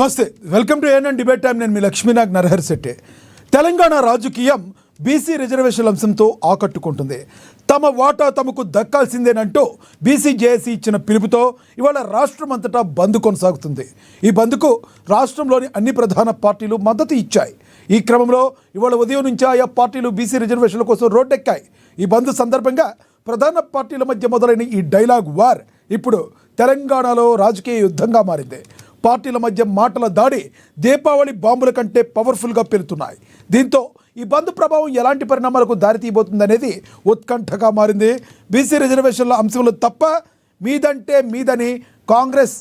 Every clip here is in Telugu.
నమస్తే, welcome to ANN debate time. నేను మీ లక్ష్మీనాగ్ నరహర్ శెట్టి. తెలంగాణ రాజకీయం బీసీ రిజర్వేషన్ల అంశంతో ఆకట్టుకుంటుంది. తమ వాటా తమకు దక్కాల్సిందేనంటూ బీసీ జేఏసీ ఇచ్చిన పిలుపుతో ఇవాళ రాష్ట్రం అంతటా బంద్ కొనసాగుతుంది. ఈ బంద్కు రాష్ట్రంలోని అన్ని ప్రధాన పార్టీలు మద్దతు ఇచ్చాయి. ఈ క్రమంలో ఇవాళ ఉదయం నుంచి ఆయా పార్టీలు బీసీ రిజర్వేషన్ల కోసం రోడ్డెక్కాయి. ఈ బంద్ సందర్భంగా ప్రధాన పార్టీల మధ్య మొదలైన ఈ డైలాగ్ వార్ ఇప్పుడు తెలంగాణలో రాజకీయ యుద్ధంగా మారింది. పార్టీల మధ్య మాటల దాడి దీపావళి బాంబుల కంటే పవర్ఫుల్గా పెరుగుతున్నాయి. దీంతో ఈ బంద్ ప్రభావం ఎలాంటి పరిణామాలకు దారితీయబోతుందనేది ఉత్కంఠగా మారింది. బీసీ రిజర్వేషన్ల అంశంలో తప్ప మీదంటే మీదని కాంగ్రెస్,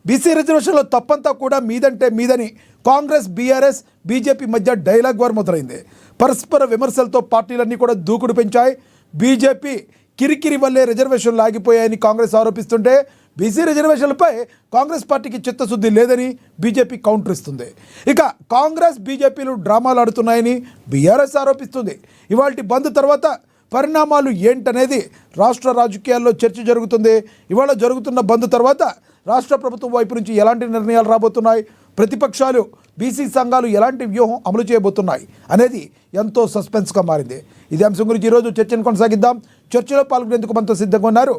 బీసీ రిజర్వేషన్లో తప్పంతా కూడా మీదంటే మీదని కాంగ్రెస్, బీఆర్ఎస్, బీజేపీ మధ్య డైలాగ్ వార్ మొదలైంది. పరస్పర విమర్శలతో పార్టీలన్నీ కూడా దూకుడు పెంచాయి. బీజేపీ కిరికిరి వల్లే రిజర్వేషన్లు ఆగిపోయాయని కాంగ్రెస్ ఆరోపిస్తుంటే బీసీ రిజర్వేషన్లపై కాంగ్రెస్ పార్టీకి చిత్తశుద్ధి లేదని బీజేపీ కౌంటర్ ఇస్తుంది. ఇక కాంగ్రెస్, బీజేపీలు డ్రామాలు ఆడుతున్నాయని బీఆర్ఎస్ ఆరోపిస్తుంది. ఇవాళ బంద్ తర్వాత పరిణామాలు ఏంటనేది రాష్ట్ర రాజకీయాల్లో చర్చ జరుగుతుంది. ఇవాళ జరుగుతున్న బంద్ తర్వాత రాష్ట్ర ప్రభుత్వం వైపు నుంచి ఎలాంటి నిర్ణయాలు రాబోతున్నాయి, ప్రతిపక్షాలు, బీసీ సంఘాలు ఎలాంటి వ్యూహం అమలు చేయబోతున్నాయి అనేది ఎంతో సస్పెన్స్గా మారింది. ఇదే అంశం గురించి ఈరోజు చర్చను కొనసాగిద్దాం. చర్చలో పాల్గొనేందుకు మనతో సిద్ధంగా ఉన్నారు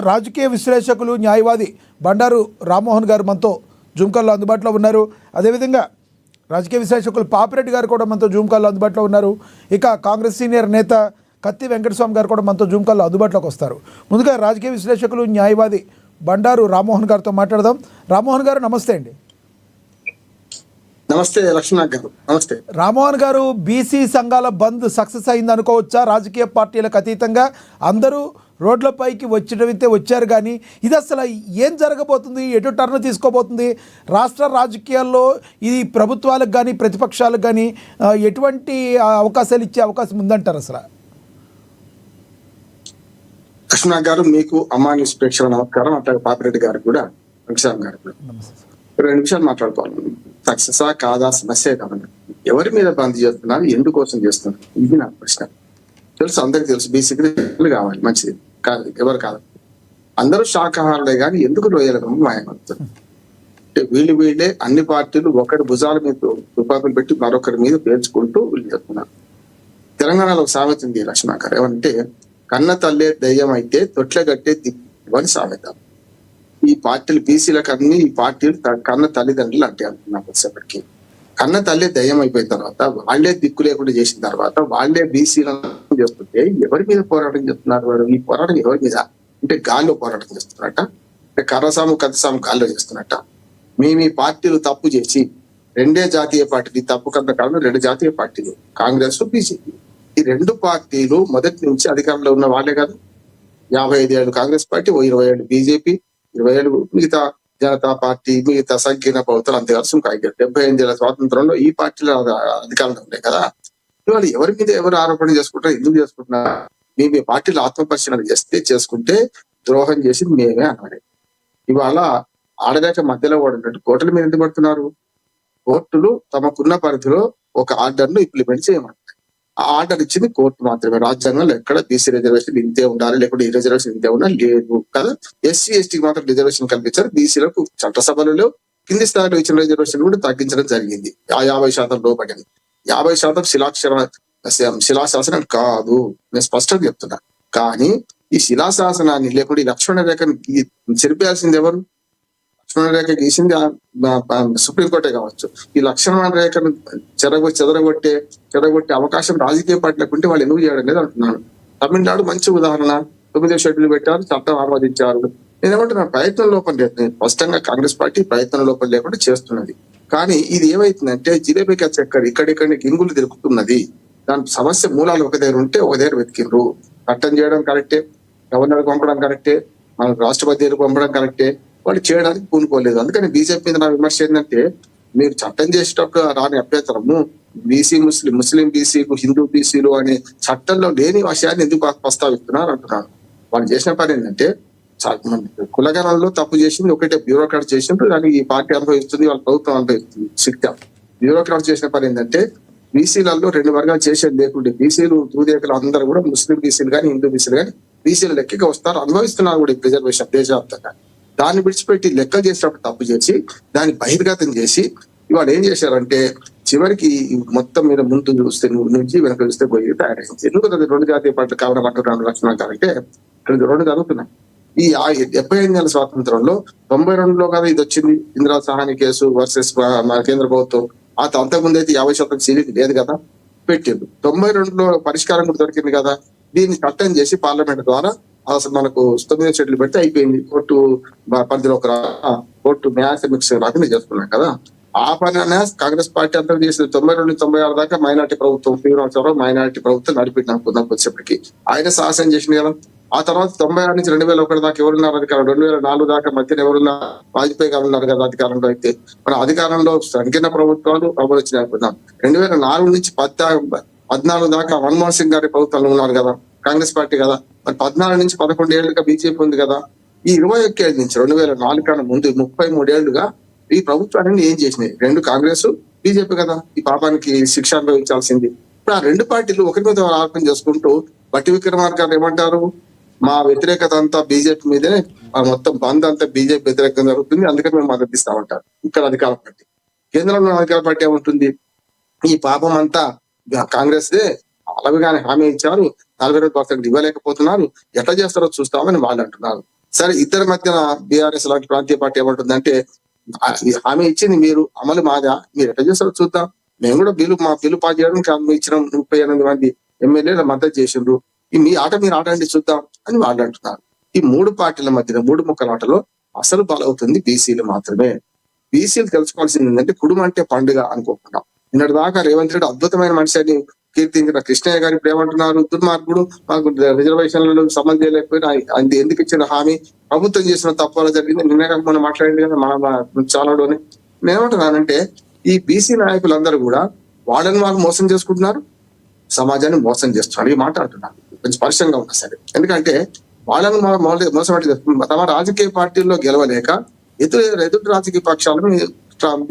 రాజకీయ విశ్లేషకులు, న్యాయవాది బండారు రామ్మోహన్ గారు మనతో జూమ్ కాల్లో అందుబాటులో ఉన్నారు. అదేవిధంగా రాజకీయ విశ్లేషకులు పాపిరెడ్డి గారు కూడా మనతో జూమ్ కాల్లో అందుబాటులో ఉన్నారు. ఇక కాంగ్రెస్ సీనియర్ నేత కత్తి వెంకటస్వామి గారు కూడా మనతో జూమ్ కాల్లో అందుబాటులోకి వస్తారు. ముందుగా రాజకీయ విశ్లేషకులు, న్యాయవాది బండారు రామ్మోహన్ గారితో మాట్లాడదాం. రామ్మోహన్ గారు నమస్తే అండి. నమస్తే లక్ష్మణ్ గారు. నమస్తే రామ్మోహన్ గారు. బీసీ సంఘాల బంద్ సక్సెస్ అయింది అనుకోవచ్చా? రాజకీయ పార్టీలకు అతీతంగా అందరూ రోడ్లపైకి వచ్చారు, కానీ ఇది అసలు ఏం జరగబోతుంది, ఎటు టర్న్ తీసుకోబోతుంది? రాష్ట్ర రాజకీయాల్లో ఇది ప్రభుత్వాలకు కానీ ప్రతిపక్షాలకు కానీ ఎటువంటి అవకాశాలు ఇచ్చే అవకాశం ఉందంటారు అసలు? లక్ష్మణ్ గారు, మీకు అమ్మా న్యూస్ ప్రేక్షకుల నమస్కారం. అట్లాగే పాపిరెడ్డి గారు కూడా, వెంకటస్వామి గారు కూడా 2 నిమిషాలు మాట్లాడుకోవాలి. సక్సెసా కాదా సమస్య కాదండి. ఎవరి మీద బంద్ చేస్తున్నారు, ఎందుకోసం చేస్తున్నారు, ఇది నా ప్రశ్న. తెలుసు, అందరికి తెలుసు, బీసీకి కావాలి, మంచిది కాదు, ఎవరు కాదు, అందరూ శాఖాహారులే కానీ ఎందుకు రొయ్యలకు మాయమవుతారు అంటే వీళ్ళే అన్ని పార్టీలు ఒకరి భుజాల మీద తుపాకులు పెట్టి మరొకరి మీద పేర్చుకుంటూ వీళ్ళు చెప్తున్నారు. తెలంగాణలో ఒక సామెత ఉంది లక్ష్మణ్ గారు, ఏమంటే కన్న తల్లే దయ్యం అయితే తొట్ల గట్టే దిక్కు అని సామెత. ఈ పార్టీలు బీసీలకు అన్ని ఈ పార్టీలు కన్న తల్లిదండ్రులు అంటే అంటున్నారు. వచ్చేప్పటికి కన్న తల్లి దయ్యం అయిపోయిన తర్వాత, వాళ్లే దిక్కు లేకుండా చేసిన తర్వాత, వాళ్లే బీసీలను చేస్తుంటే ఎవరి మీద పోరాటం చేస్తున్నారు వాడు? ఈ పోరాటం ఎవరి మీద అంటే గాల్లో పోరాటం చేస్తున్నట్ట, అంటే కర్రసాము కథసాము గాల్లో చేస్తున్నట్ట. మేము ఈ పార్టీలు తప్పు చేసి 2 జాతీయ పార్టీలు, తప్పు కన్నా కాలంలో 2 జాతీయ పార్టీలు, కాంగ్రెస్, బీజేపీ, ఈ 2 పార్టీలు మొదటి నుంచి అధికారంలో ఉన్న వాళ్ళే కాదు. 55 ఏళ్ళు కాంగ్రెస్ పార్టీ, 20 ఏళ్ళు బీజేపీ, 20 ఏళ్ళు మిగతా జనతా పార్టీ, మిగతా సంకీర్ణ ప్రభుత్వాలు, అంతే కలిసి 78 ఏళ్ల స్వాతంత్రంలో ఈ పార్టీలు అధికారంలో ఉన్నాయి కదా. ఇవాళ ఎవరి మీద ఎవరు ఆరోపణ చేసుకుంటారు, ఎందుకు చేసుకుంటున్నారు? మీ పార్టీలు ఆత్మపరిశీలన చేసుకుంటే ద్రోహం చేసింది మేమే అన్నాడు. ఇవాళ ఆడలేక మధ్యలో పడినట్టు కోర్టుల మీద ఎందుకు పడుతున్నారు? కోర్టులు తమకున్న పరిధిలో ఒక ఆర్డర్ ను ఇంప్లిమెంట్ చేయమంటారు. ఆ ఆర్డర్ ఇచ్చింది కోర్టు మాత్రమే. రాజ్యాంగంలో ఎక్కడ బీసీ రిజర్వేషన్ ఇంతే ఉండాలి, లేకుంటే ఈ రిజర్వేషన్ ఇంతే ఉండాలి లేదు కదా. ఎస్సీ ఎస్టీకి మాత్రం రిజర్వేషన్ కల్పించారు. బీసీలకు చట్టసభలలో కింది స్థాయిలో ఇచ్చిన రిజర్వేషన్ కూడా తగ్గించడం జరిగింది. ఆ 50% లోపడింది. 50% శిలాశాసనం కాదు, నేను స్పష్టంగా చెప్తున్నా. కానీ ఈ శిలాశాసనాన్ని లేకుంటే ఈ లక్ష్మణ రేఖను చెరిపేయాల్సింది ఎవరు? లక్ష్మణ రేఖ గీసింది సుప్రీంకోర్టే కావచ్చు. ఈ లక్ష్మణ రేఖను చెరగొట్టే అవకాశం రాజకీయ పార్టీలకు ఉంటే వాళ్ళు ఎందుకు చేయడం లేదు అంటున్నాను. తమిళనాడు మంచి ఉదాహరణ. 9వ షెడ్యూల్ పెట్టారు, చట్టం ఆమోదించారు. నేనేమంటున్నా, ప్రయత్నం లోపం లేదు. స్పష్టంగా కాంగ్రెస్ పార్టీ ప్రయత్నం లోపం లేకుండా చేస్తున్నది. కానీ ఇది ఏమైతుందంటే జిలేబీకి చక్కెర ఇక్కడిక్కడ గింగులు తిరుగుతున్నది. దాని సమస్య మూలాలు ఒక దగ్గర ఉంటే ఒక దగ్గర వెతికిండ్రు. చట్టం చేయడం కరెక్టే, గవర్నర్ పంపడం కరెక్టే, మన రాష్ట్రపతి దగ్గర పంపడం కరెక్టే, వాళ్ళు చేయడానికి పూనుకోలేదు. అందుకని బీజేపీ మీద నా విమర్శ ఏంటంటే, మీరు చట్టం చేసేటప్పుడు రాని అభ్యంతరము బీసీ ముస్లిం బీసీలు, హిందూ బీసీలు అనే చట్టంలో లేని విషయాన్ని ఎందుకు ప్రస్తావిస్తున్నారు అంటున్నాను. వాళ్ళు చేసిన పని ఏంటంటే, కులగణంలో తప్పు చేసింది ఒకటే బ్యూరోక్రాట్ చేసినప్పుడు దానికి ఈ పార్టీ అనుభవిస్తుంది, వాళ్ళ ప్రభుత్వం అనుభవిస్తుంది శిక్ష. బ్యూరోక్రాట్ చేసిన పని ఏంటంటే, బీసీలలో 2 వర్గాలు చేసేది లేకుంటే బీసీలు తూదేకలు అందరూ కూడా ముస్లిం బీసీలు కానీ హిందూ బీసీలు కానీ బీసీలు లెక్కగా వస్తారు, అనుభవిస్తున్నారు కూడా ఈ రిజర్వేషన్ దేశవ్యాప్తంగా. దాన్ని విడిచిపెట్టి లెక్కలు చేసినప్పుడు తప్పు చేసి దాన్ని బహిర్గతం చేసి ఇవాళ ఏం చేశారంటే చివరికి మొత్తం మీద ముందు చూస్తే నుంచి వెనక చూస్తే పోయి తయారైంది. ఎందుకు అది రెండు జాతీయ పార్టీలు కావడం అంటే 2 లక్షలు అంటే ఇక్కడ రెండు జరుగుతున్నాయి. ఈ 75 స్వాతంత్రంలో 92లో కదా ఇది వచ్చింది, ఇందిరా సహాని కేసు వర్సెస్ మన కేంద్ర ప్రభుత్వం. అంతకుముందు అయితే 50% సీలింగ్ లేదు కదా, పెట్టిండు. 92లో పరిష్కారం కూడా దొరికింది కదా, దీన్ని చట్టం చేసి పార్లమెంట్ ద్వారా అసలు మనకు 9 షెడ్యూల్ పెడితే అయిపోయింది. కోర్టు పరిధిలో కోర్టు న్యాయ సమీక్ష రాకుండా చేస్తున్నాం కదా. ఆ పని కాంగ్రెస్ పార్టీ అంతా చేసింది. 92 96 దాకా మైనార్టీ ప్రభుత్వం, శ్రీనివాసరావు మైనార్టీ ప్రభుత్వం నడిపినాం వచ్చేప్పటికి ఆయన సాహసం చేసింది కదా. ఆ తర్వాత 96 నుంచి 2001 దాకా ఎవరున్నారు అధికారం, 2004 దాకా మధ్యన ఎవరున్నారు, వాజ్పేయి గారు ఉన్నారు కదా అధికారంలో. అయితే మన అధికారంలో సంకీర్ణ ప్రభుత్వాలు అమలు వచ్చినాయి అనుకుందాం. 2004 నుంచి 14 దాకా మన్మోహన్ సింగ్ గారి ప్రభుత్వాలు ఉన్నారు కదా, కాంగ్రెస్ పార్టీ కదా. మరి 14 నుంచి 11 ఏళ్ళుగా బీజేపీ ఉంది కదా. ఈ 21 ఏళ్ళ నుంచి 2004 కన్నా ముందు 33 ఏళ్లుగా ఈ ప్రభుత్వాన్ని ఏం చేసినాయి? 2 కాంగ్రెస్ బీజేపీ కదా. ఈ పాపానికి శిక్ష అనుభవించాల్సింది. ఇప్పుడు ఆ 2 పార్టీలు ఒకరి మీద ఆరోపణ చేసుకుంటూ బట్టి విక్రమార్క గారు ఏమంటారు, మా వ్యతిరేకత అంతా బీజేపీ మీదనే, మొత్తం బంద్ అంతా బీజేపీ వ్యతిరేకంగా జరుగుతుంది, అందుకని మేము మద్దతు ఇస్తామంటారు. ఇక్కడ అధికార పార్టీ, కేంద్రంలో అధికార పార్టీ ఏముంటుంది, ఈ పాపం అంతా కాంగ్రెస్ దే, అలాగే హామీ ఇచ్చారు, 42% ఇవ్వలేకపోతున్నారు, ఎట్లా చేస్తారో చూస్తామని వాళ్ళు అంటున్నారు. సరే, ఇద్దరి మధ్యన బీఆర్ఎస్ లాంటి ప్రాంతీయ పార్టీ ఏమంటుందంటే, హామీ ఇచ్చింది మీరు, అమలు మాదా, మీరు ఎట్లా చేస్తారో చూద్దాం, మేము కూడా మా బిల్లు పాస్ చేయడానికి హామీ ఇచ్చిన 38 మంది ఎమ్మెల్యేల మద్దతు చేసిండ్రు, మీ ఆట మీరు ఆడండి చూద్దాం అని వాళ్ళు అంటున్నారు. ఈ 3 పార్టీల మధ్యన 3 ముక్కల ఆటలో అసలు బలవుతుంది బీసీలు మాత్రమే. బీసీలు తెలుసుకోవాల్సింది ఏంటంటే, కుటుంబం అంటే పండుగ అనుకోకుండా. నిన్నటి దాకా రేవంత్ రెడ్డి అద్భుతమైన మనిషి అని కీర్తించిన కృష్ణయ్య గారు ఇప్పుడు ఏమంటున్నారు, దుర్మార్గుడు, మాకు రిజర్వేషన్లలో సమస్య చేయలేకపోయినా అది ఎందుకు ఇచ్చిన హామీ, ప్రభుత్వం చేసిన తప్పు వల్ల జరిగింది. నిన్నే కాక మనం మాట్లాడింది కదా మన చాలాలోనే. నేనేమంటున్నానంటే, ఈ బీసీ నాయకులందరూ కూడా వాళ్ళని వాళ్ళు మోసం చేసుకుంటున్నారు, సమాజాన్ని మోసం చేస్తున్నారు. ఈ మాట అంటున్నారు కొంచెం స్పర్శంగా ఉన్నా సరే. ఎందుకంటే వాళ్ళని మోసం తమ రాజకీయ పార్టీల్లో గెలవలేక ఎదుటి రాజకీయ పక్షాలను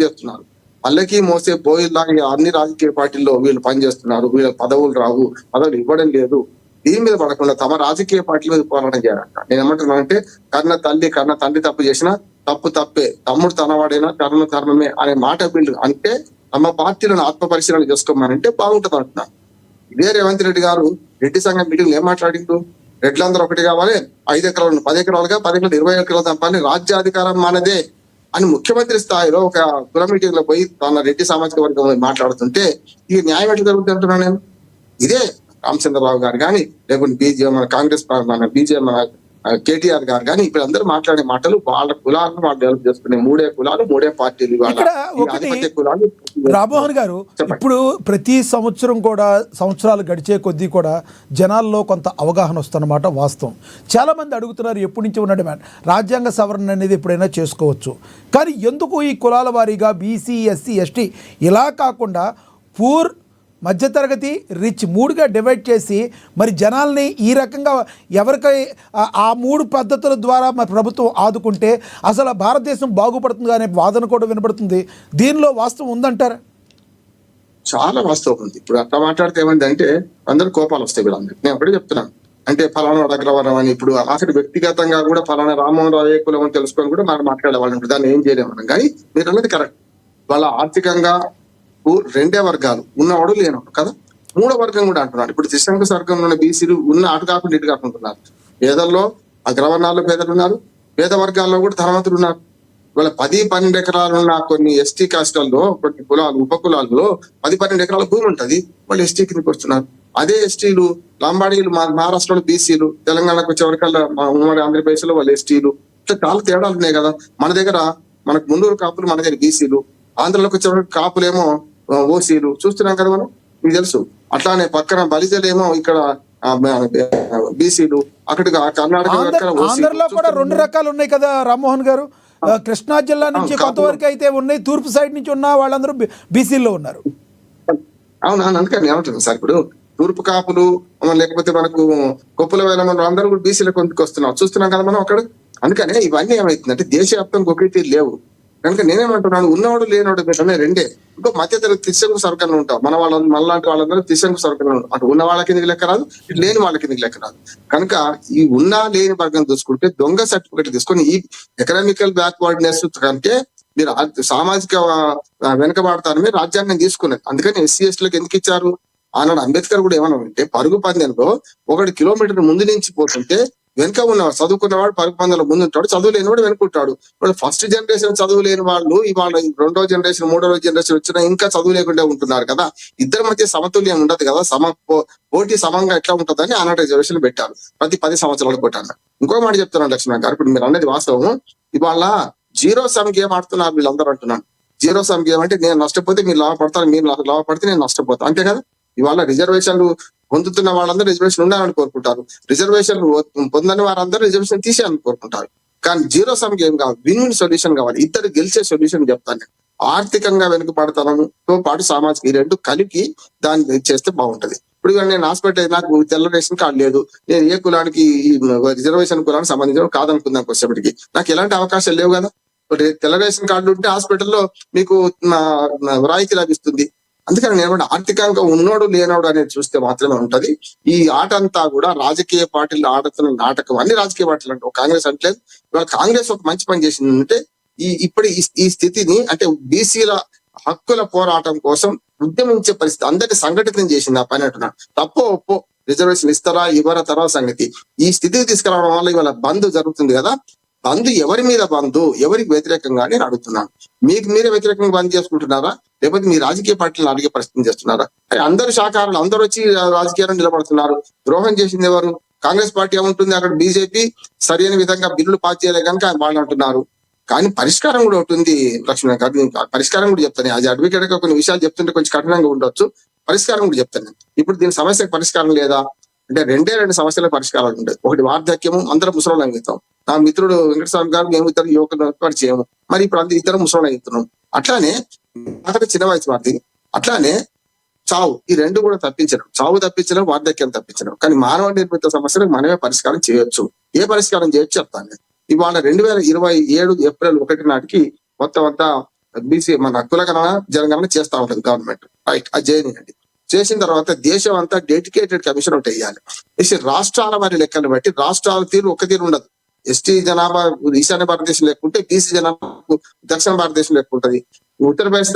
చేస్తున్నారు. వాళ్ళకి మోసే బోయిల్లాగా అన్ని రాజకీయ పార్టీల్లో వీళ్ళు పనిచేస్తున్నారు, వీళ్ళ పదవులు రావు, పదవులు ఇవ్వడం లేదు. దీని మీద పడకుండా తమ రాజకీయ పార్టీల మీద పోరాటం చేయాలంట. నేను ఏమంటున్నానంటే, కన్న తండ్రి తప్పు చేసినా తప్పు తప్పే, తమ్ముడు తనవాడైనా ధర్మమే అనే మాట బిల్లు అంటే తమ పార్టీలను ఆత్మ పరిశీలన చేసుకోమనంటే బాగుంటుంది అంటున్నాను. ఇదే రేవంత్ రెడ్డి గారు రెడ్డి సంఘం మీటింగ్ ఏం మాట్లాడిండు, రెడ్లందరూ ఒకటి కావాలి, 5 ఎకరాలు 10 ఎకరాలుగా 10 ఎకరాలు 20 ఎకరాలు తప్పాలి, రాజ్యాధికారం మనదే అని ముఖ్యమంత్రి స్థాయిలో ఒక కుల మీటింగ్ లో పోయి తన రెడ్డి సామాజిక వర్గం మాట్లాడుతుంటే ఈ న్యాయం ఎట్లా జరుగుతుంది అంటున్నాను నేను. ఇదే రామచంద్రరావు గారు కానీ, లేకుంటే మన కాంగ్రెస్ మన కేటీఆర్ గారు కానీ ఇప్పుడు అందరూ మాట్లాడే మాటలు వాళ్ళ కులాలను వాళ్ళు డెవలప్ చేసుకునే 3 కులాలు 3 పార్టీలు. కులాలు రామ్మోహన్ గారు, ఇప్పుడు ప్రతి సంవత్సరం కూడా సంవత్సరాలు గడిచే కొద్దీ కూడా జనాల్లో కొంత అవగాహన వస్తున్నమాట వాస్తవం. చాలామంది అడుగుతున్నారు, ఎప్పటి నుంచి ఉన్న డిమాండ్ రాజ్యాంగ సవరణ అనేది ఎప్పుడైనా చేసుకోవచ్చు, కానీ ఎందుకు ఈ కులాల వారీగా బీసీ ఎస్సీ ఎస్టీ ఇలా కాకుండా పూర్ మధ్యతరగతి రిచ్ 3గా డివైడ్ చేసి మరి జనాల్ని ఈ రకంగా ఎవరికి ఆ 3 పద్ధతుల ద్వారా మరి ప్రభుత్వం ఆదుకుంటే అసలు భారతదేశం బాగుపడుతుంది అనే వాదన కూడా వినబడుతుంది. దీనిలో వాస్తవం ఉందంటారా? చాలా వాస్తవం ఉంది. ఇప్పుడు అట్లా మాట్లాడితే ఏమైందంటే అందరూ కోపాలు వస్తాయి వీళ్ళందరికీ. నేను అప్పుడే చెప్తున్నాను, అంటే ఫలానా అగ్రవర్ణం అని. ఇప్పుడు అసలు వ్యక్తిగతంగా కూడా ఫలానా రామ్మోహన్ రావు ఏ కులం అని తెలుసుకొని కూడా మనం మాట్లాడే వాళ్ళని దాన్ని ఏం చేయలేము మనం. కానీ మీరు అన్నది కరెక్ట్. వాళ్ళ ఆర్థికంగా 2 వర్గాలు, ఉన్నవాడు లేనవాడు కదా, 3వ వర్గం కూడా అంటున్నాడు. ఇప్పుడు త్రిశంకు వర్గంలో ఉన్న బీసీలు ఉన్న అటు కాకుండా ఇటు కాకుంటున్నారు. పేదల్లో అగ్రవర్ణాల్లో పేదలు ఉన్నారు, పేద వర్గాల్లో కూడా ధనవంతులు ఉన్నారు. ఇవాళ 10-12 ఎకరాలు ఉన్న కొన్ని ఎస్టీ కాస్ట్లలో, కొన్ని కులాలు ఉపకులాల్లో 10-12 ఎకరాల భూమి ఉంటది, వాళ్ళు ఎస్టీ కిందకి వస్తున్నారు. అదే ఎస్టీలు లంబాడీలు మహారాష్ట్రలో బీసీలు, తెలంగాణకు వచ్చే వరకల్లా ఉమ్మడి ఆంధ్రప్రదేశ్ లో వాళ్ళు ఎస్టీలు. ఇట్లా చాలా తేడాలు ఉన్నాయి కదా. మన దగ్గర మనకు మున్నూరు కాపులు, మన దగ్గర బీసీలు, ఆంధ్రలోకి వచ్చే వరకు కాపులేమో ఓసీలు చూస్తున్నాం కదా మనం, మీకు తెలుసు. అట్లానే పక్కన బలిజలేమో ఇక్కడ బీసీలు, అక్కడ కర్ణాటక ఆంధ్రలో కూడా 2 రకాలు ఉన్నాయి కదా రామ్మోహన్ గారు. కృష్ణా జిల్లా నుంచి కొంతవరకు అయితే ఉన్నాయి, తూర్పు సైడ్ నుంచి ఉన్న వాళ్ళందరూ బీసీల్లో ఉన్నారు. అవును, అందుకని ఏమంటున్నాను సార్, ఇప్పుడు తూర్పు కాపులు లేకపోతే మనకు కొప్పుల వేల అందరూ కూడా బీసీల కొంతకు వస్తున్నాం చూస్తున్నాం కదా మనం అక్కడ. అందుకనే ఇవన్నీ ఏమవుతుందంటే దేశవ్యాప్తంగా ఒకే తీరు లేవు, కనుక నేనేమంటున్నాను, ఉన్నవాడు లేనివాడు పెట్టనే రెండే. ఇంకో మధ్య తరగతి తిశంకు సరుకన్నా ఉంటాం, మనలాంటి వాళ్ళందరూ తిశంకు సరుకన్నా ఉంటాం. అటు ఉన్న వాళ్ళ కిందకి లెక్క రాదు, ఇటు లేని వాళ్ళ కిందకి లెక్క రాదు. కనుక ఈ ఉన్నా లేని వర్గం చూసుకుంటే దొంగ సర్టిఫికెట్ తీసుకొని ఈ ఎకనామికల్ బ్యాక్వర్డ్నెస్ కంటే మీరు సామాజిక వెనుకబాటుతారని రాజ్యాంగం తీసుకున్నది. అందుకని ఎస్సీ ఎస్టీలకు ఎందుకు ఇచ్చారు? ఆనాడు అంబేద్కర్ కూడా ఏమన్నా అంటే పరుగు పందెంలో 1 కిలోమీటర్ ముందు నుంచి పోతుంటే వెనుక ఉన్నవాడు, చదువుకున్నవాడు పరుగు పందెంలో ముందు ఉంటాడు, చదువు లేనివాడు వెనుకుంటాడు. ఇప్పుడు ఫస్ట్ జనరేషన్ చదువు లేని వాళ్ళు ఇవాళ 2వ జనరేషన్ 3వ జనరేషన్ వచ్చినా ఇంకా చదువు లేకుండా ఉంటున్నారు కదా. ఇద్దరి మధ్య సమతుల్యం ఉండదు కదా, పోటీ సమంగా ఎట్లా ఉంటుందని ఆనాడు రిజర్వేషన్ పెట్టారు ప్రతి 10 సంవత్సరాలు కొట్టాను. ఇంకో మాట చెప్తున్నాను లక్ష్మణ్ గారు, ఇప్పుడు మీరు అన్నది వాస్తవం. ఇవాళ జీరో సమ్ గేమ్ ఆడుతున్నారు వీళ్ళందరూ అంటున్నాను. జీరో సమ్ గేమ్ అంటే నేను నష్టపోతే మీరు లాభపడతారు, మీరు లాభపడితే నేను నష్టపోతాను, అంతే కదా. ఇవాళ రిజర్వేషన్లు పొందుతున్న వాళ్ళందరూ రిజర్వేషన్ ఉండాలని కోరుకుంటారు, రిజర్వేషన్లు పొందని వారందరూ రిజర్వేషన్ తీసేయాలని కోరుకుంటారు. కానీ జీరో సమ్ గేమ్ కావాలి, విన్ విన్ సొల్యూషన్ కావాలి, ఇద్దరు గెలిచే సొల్యూషన్ చెప్తాను నేను. ఆర్థికంగా వెనుకబడతానంతో పాటు సామాజిక ఈ రెండు కలిపి దాన్ని చేస్తే బాగుంటది. ఇప్పుడు నేను హాస్పిటల్, నాకు తెల్ల రేషన్ కార్డు లేదు, నేను ఏ కులానికి రిజర్వేషన్ కులానికి సంబంధించిన కాదనుకుందాం వచ్చేప్పటికి నాకు ఎలాంటి అవకాశాలు లేవు కదా. తెల్ల రేషన్ కార్డు ఉంటే హాస్పిటల్లో మీకు రాయితీ లభిస్తుంది. అందుకని నేను ఆర్థికంగా ఉన్నోడు లేనోడు అనేది చూస్తే మాత్రమే ఉంటది. ఈ ఆట అంతా కూడా రాజకీయ పార్టీలు ఆడుతున్న నాటకం. అన్ని రాజకీయ పార్టీలు అంటే కాంగ్రెస్ అంటే ఇవాళ కాంగ్రెస్ ఒక మంచి పని చేసిందంటే ఇప్పుడు ఈ స్థితిని అంటే బీసీల హక్కుల పోరాటం కోసం ఉద్యమించే పరిస్థితి అందరినీ సంఘటితం చేసింది. ఆ పని అంటున్నాను. తప్పో ఒప్పో రిజర్వేషన్ ఇస్తారా ఇవ్వరా తర్వాత సంగతి. ఈ స్థితికి తీసుకురావడం వల్ల ఇవాళ బంద్ జరుగుతుంది కదా. బంద్ ఎవరి మీద బంద్, ఎవరికి వ్యతిరేకంగా నేను అడుగుతున్నాను. మీకు మీరే వ్యతిరేకంగా బంద్ చేసుకుంటున్నారా, లేకపోతే మీ రాజకీయ పార్టీలను అడిగే పరిస్థితి చేస్తున్నారా? అందరు శాఖారులు అందరూ వచ్చి రాజకీయాల్లో నిలబడుతున్నారు. ద్రోహం చేసింది ఎవరు? కాంగ్రెస్ పార్టీ ఏముంటుంది, అక్కడ బీజేపీ సరైన విధంగా బిల్లులు పాస్ చేయలే కనుక వాళ్ళు అంటున్నారు. కానీ పరిష్కారం కూడా ఉంటుంది లక్ష్మణ్ గారు, పరిష్కారం కూడా చెప్తాను. అది అడ్వకేట్ గా కొన్ని విషయాలు చెప్తుంటే కొంచెం కఠినంగా ఉండొచ్చు, పరిష్కారం కూడా చెప్తాను. ఇప్పుడు దీని సమస్యకు పరిష్కారం లేదా అంటే 2 సమస్యలకు పరిష్కారాలు ఉంటాయి. ఒకటి వార్ధక్యము, అందరం ముసలోళ్ళు అవుతాం. నా మిత్రుడు వెంకటస్వామి గారు మేము ఇద్దరు యువకులు పరిచయము, మరి ఇప్పుడు అందరూ ఇద్దరు ముసలోళ్ళు అవుతున్నాం. అట్లానే అతనికి చిన్న వయసు వార్ది, అట్లానే చావు, ఈ రెండు కూడా తప్పించడం. చావు తప్పించడం, వార్ధక్యం తప్పించడం. కానీ మానవ నిర్మిత సమస్యలకు మనమే పరిష్కారం చేయొచ్చు. ఏ పరిష్కారం చేయొచ్చు చెప్తాను. ఇవాళ 2027 ఏప్రిల్ 1 నాటికి మొత్తం అంతా బీసీ మన కులగణన జనగణన చేస్తా ఉంటుంది గవర్నమెంట్, రైట్? అది చేయనియండి. చేసిన తర్వాత దేశం అంతా డెడికేటెడ్ కమిషన్ ఒకటి వేయాలి. రాష్ట్రాల వారి లెక్కలు బట్టి రాష్ట్రాల తీరు ఒక తీరు ఉండదు. ఎస్టీ జనాభా ఈశాన్య భారతదేశం లెక్కుంటే బీసీ జనాభా దక్షిణ భారతదేశం లెక్కుంటది. ఉత్తరప్రదేశ్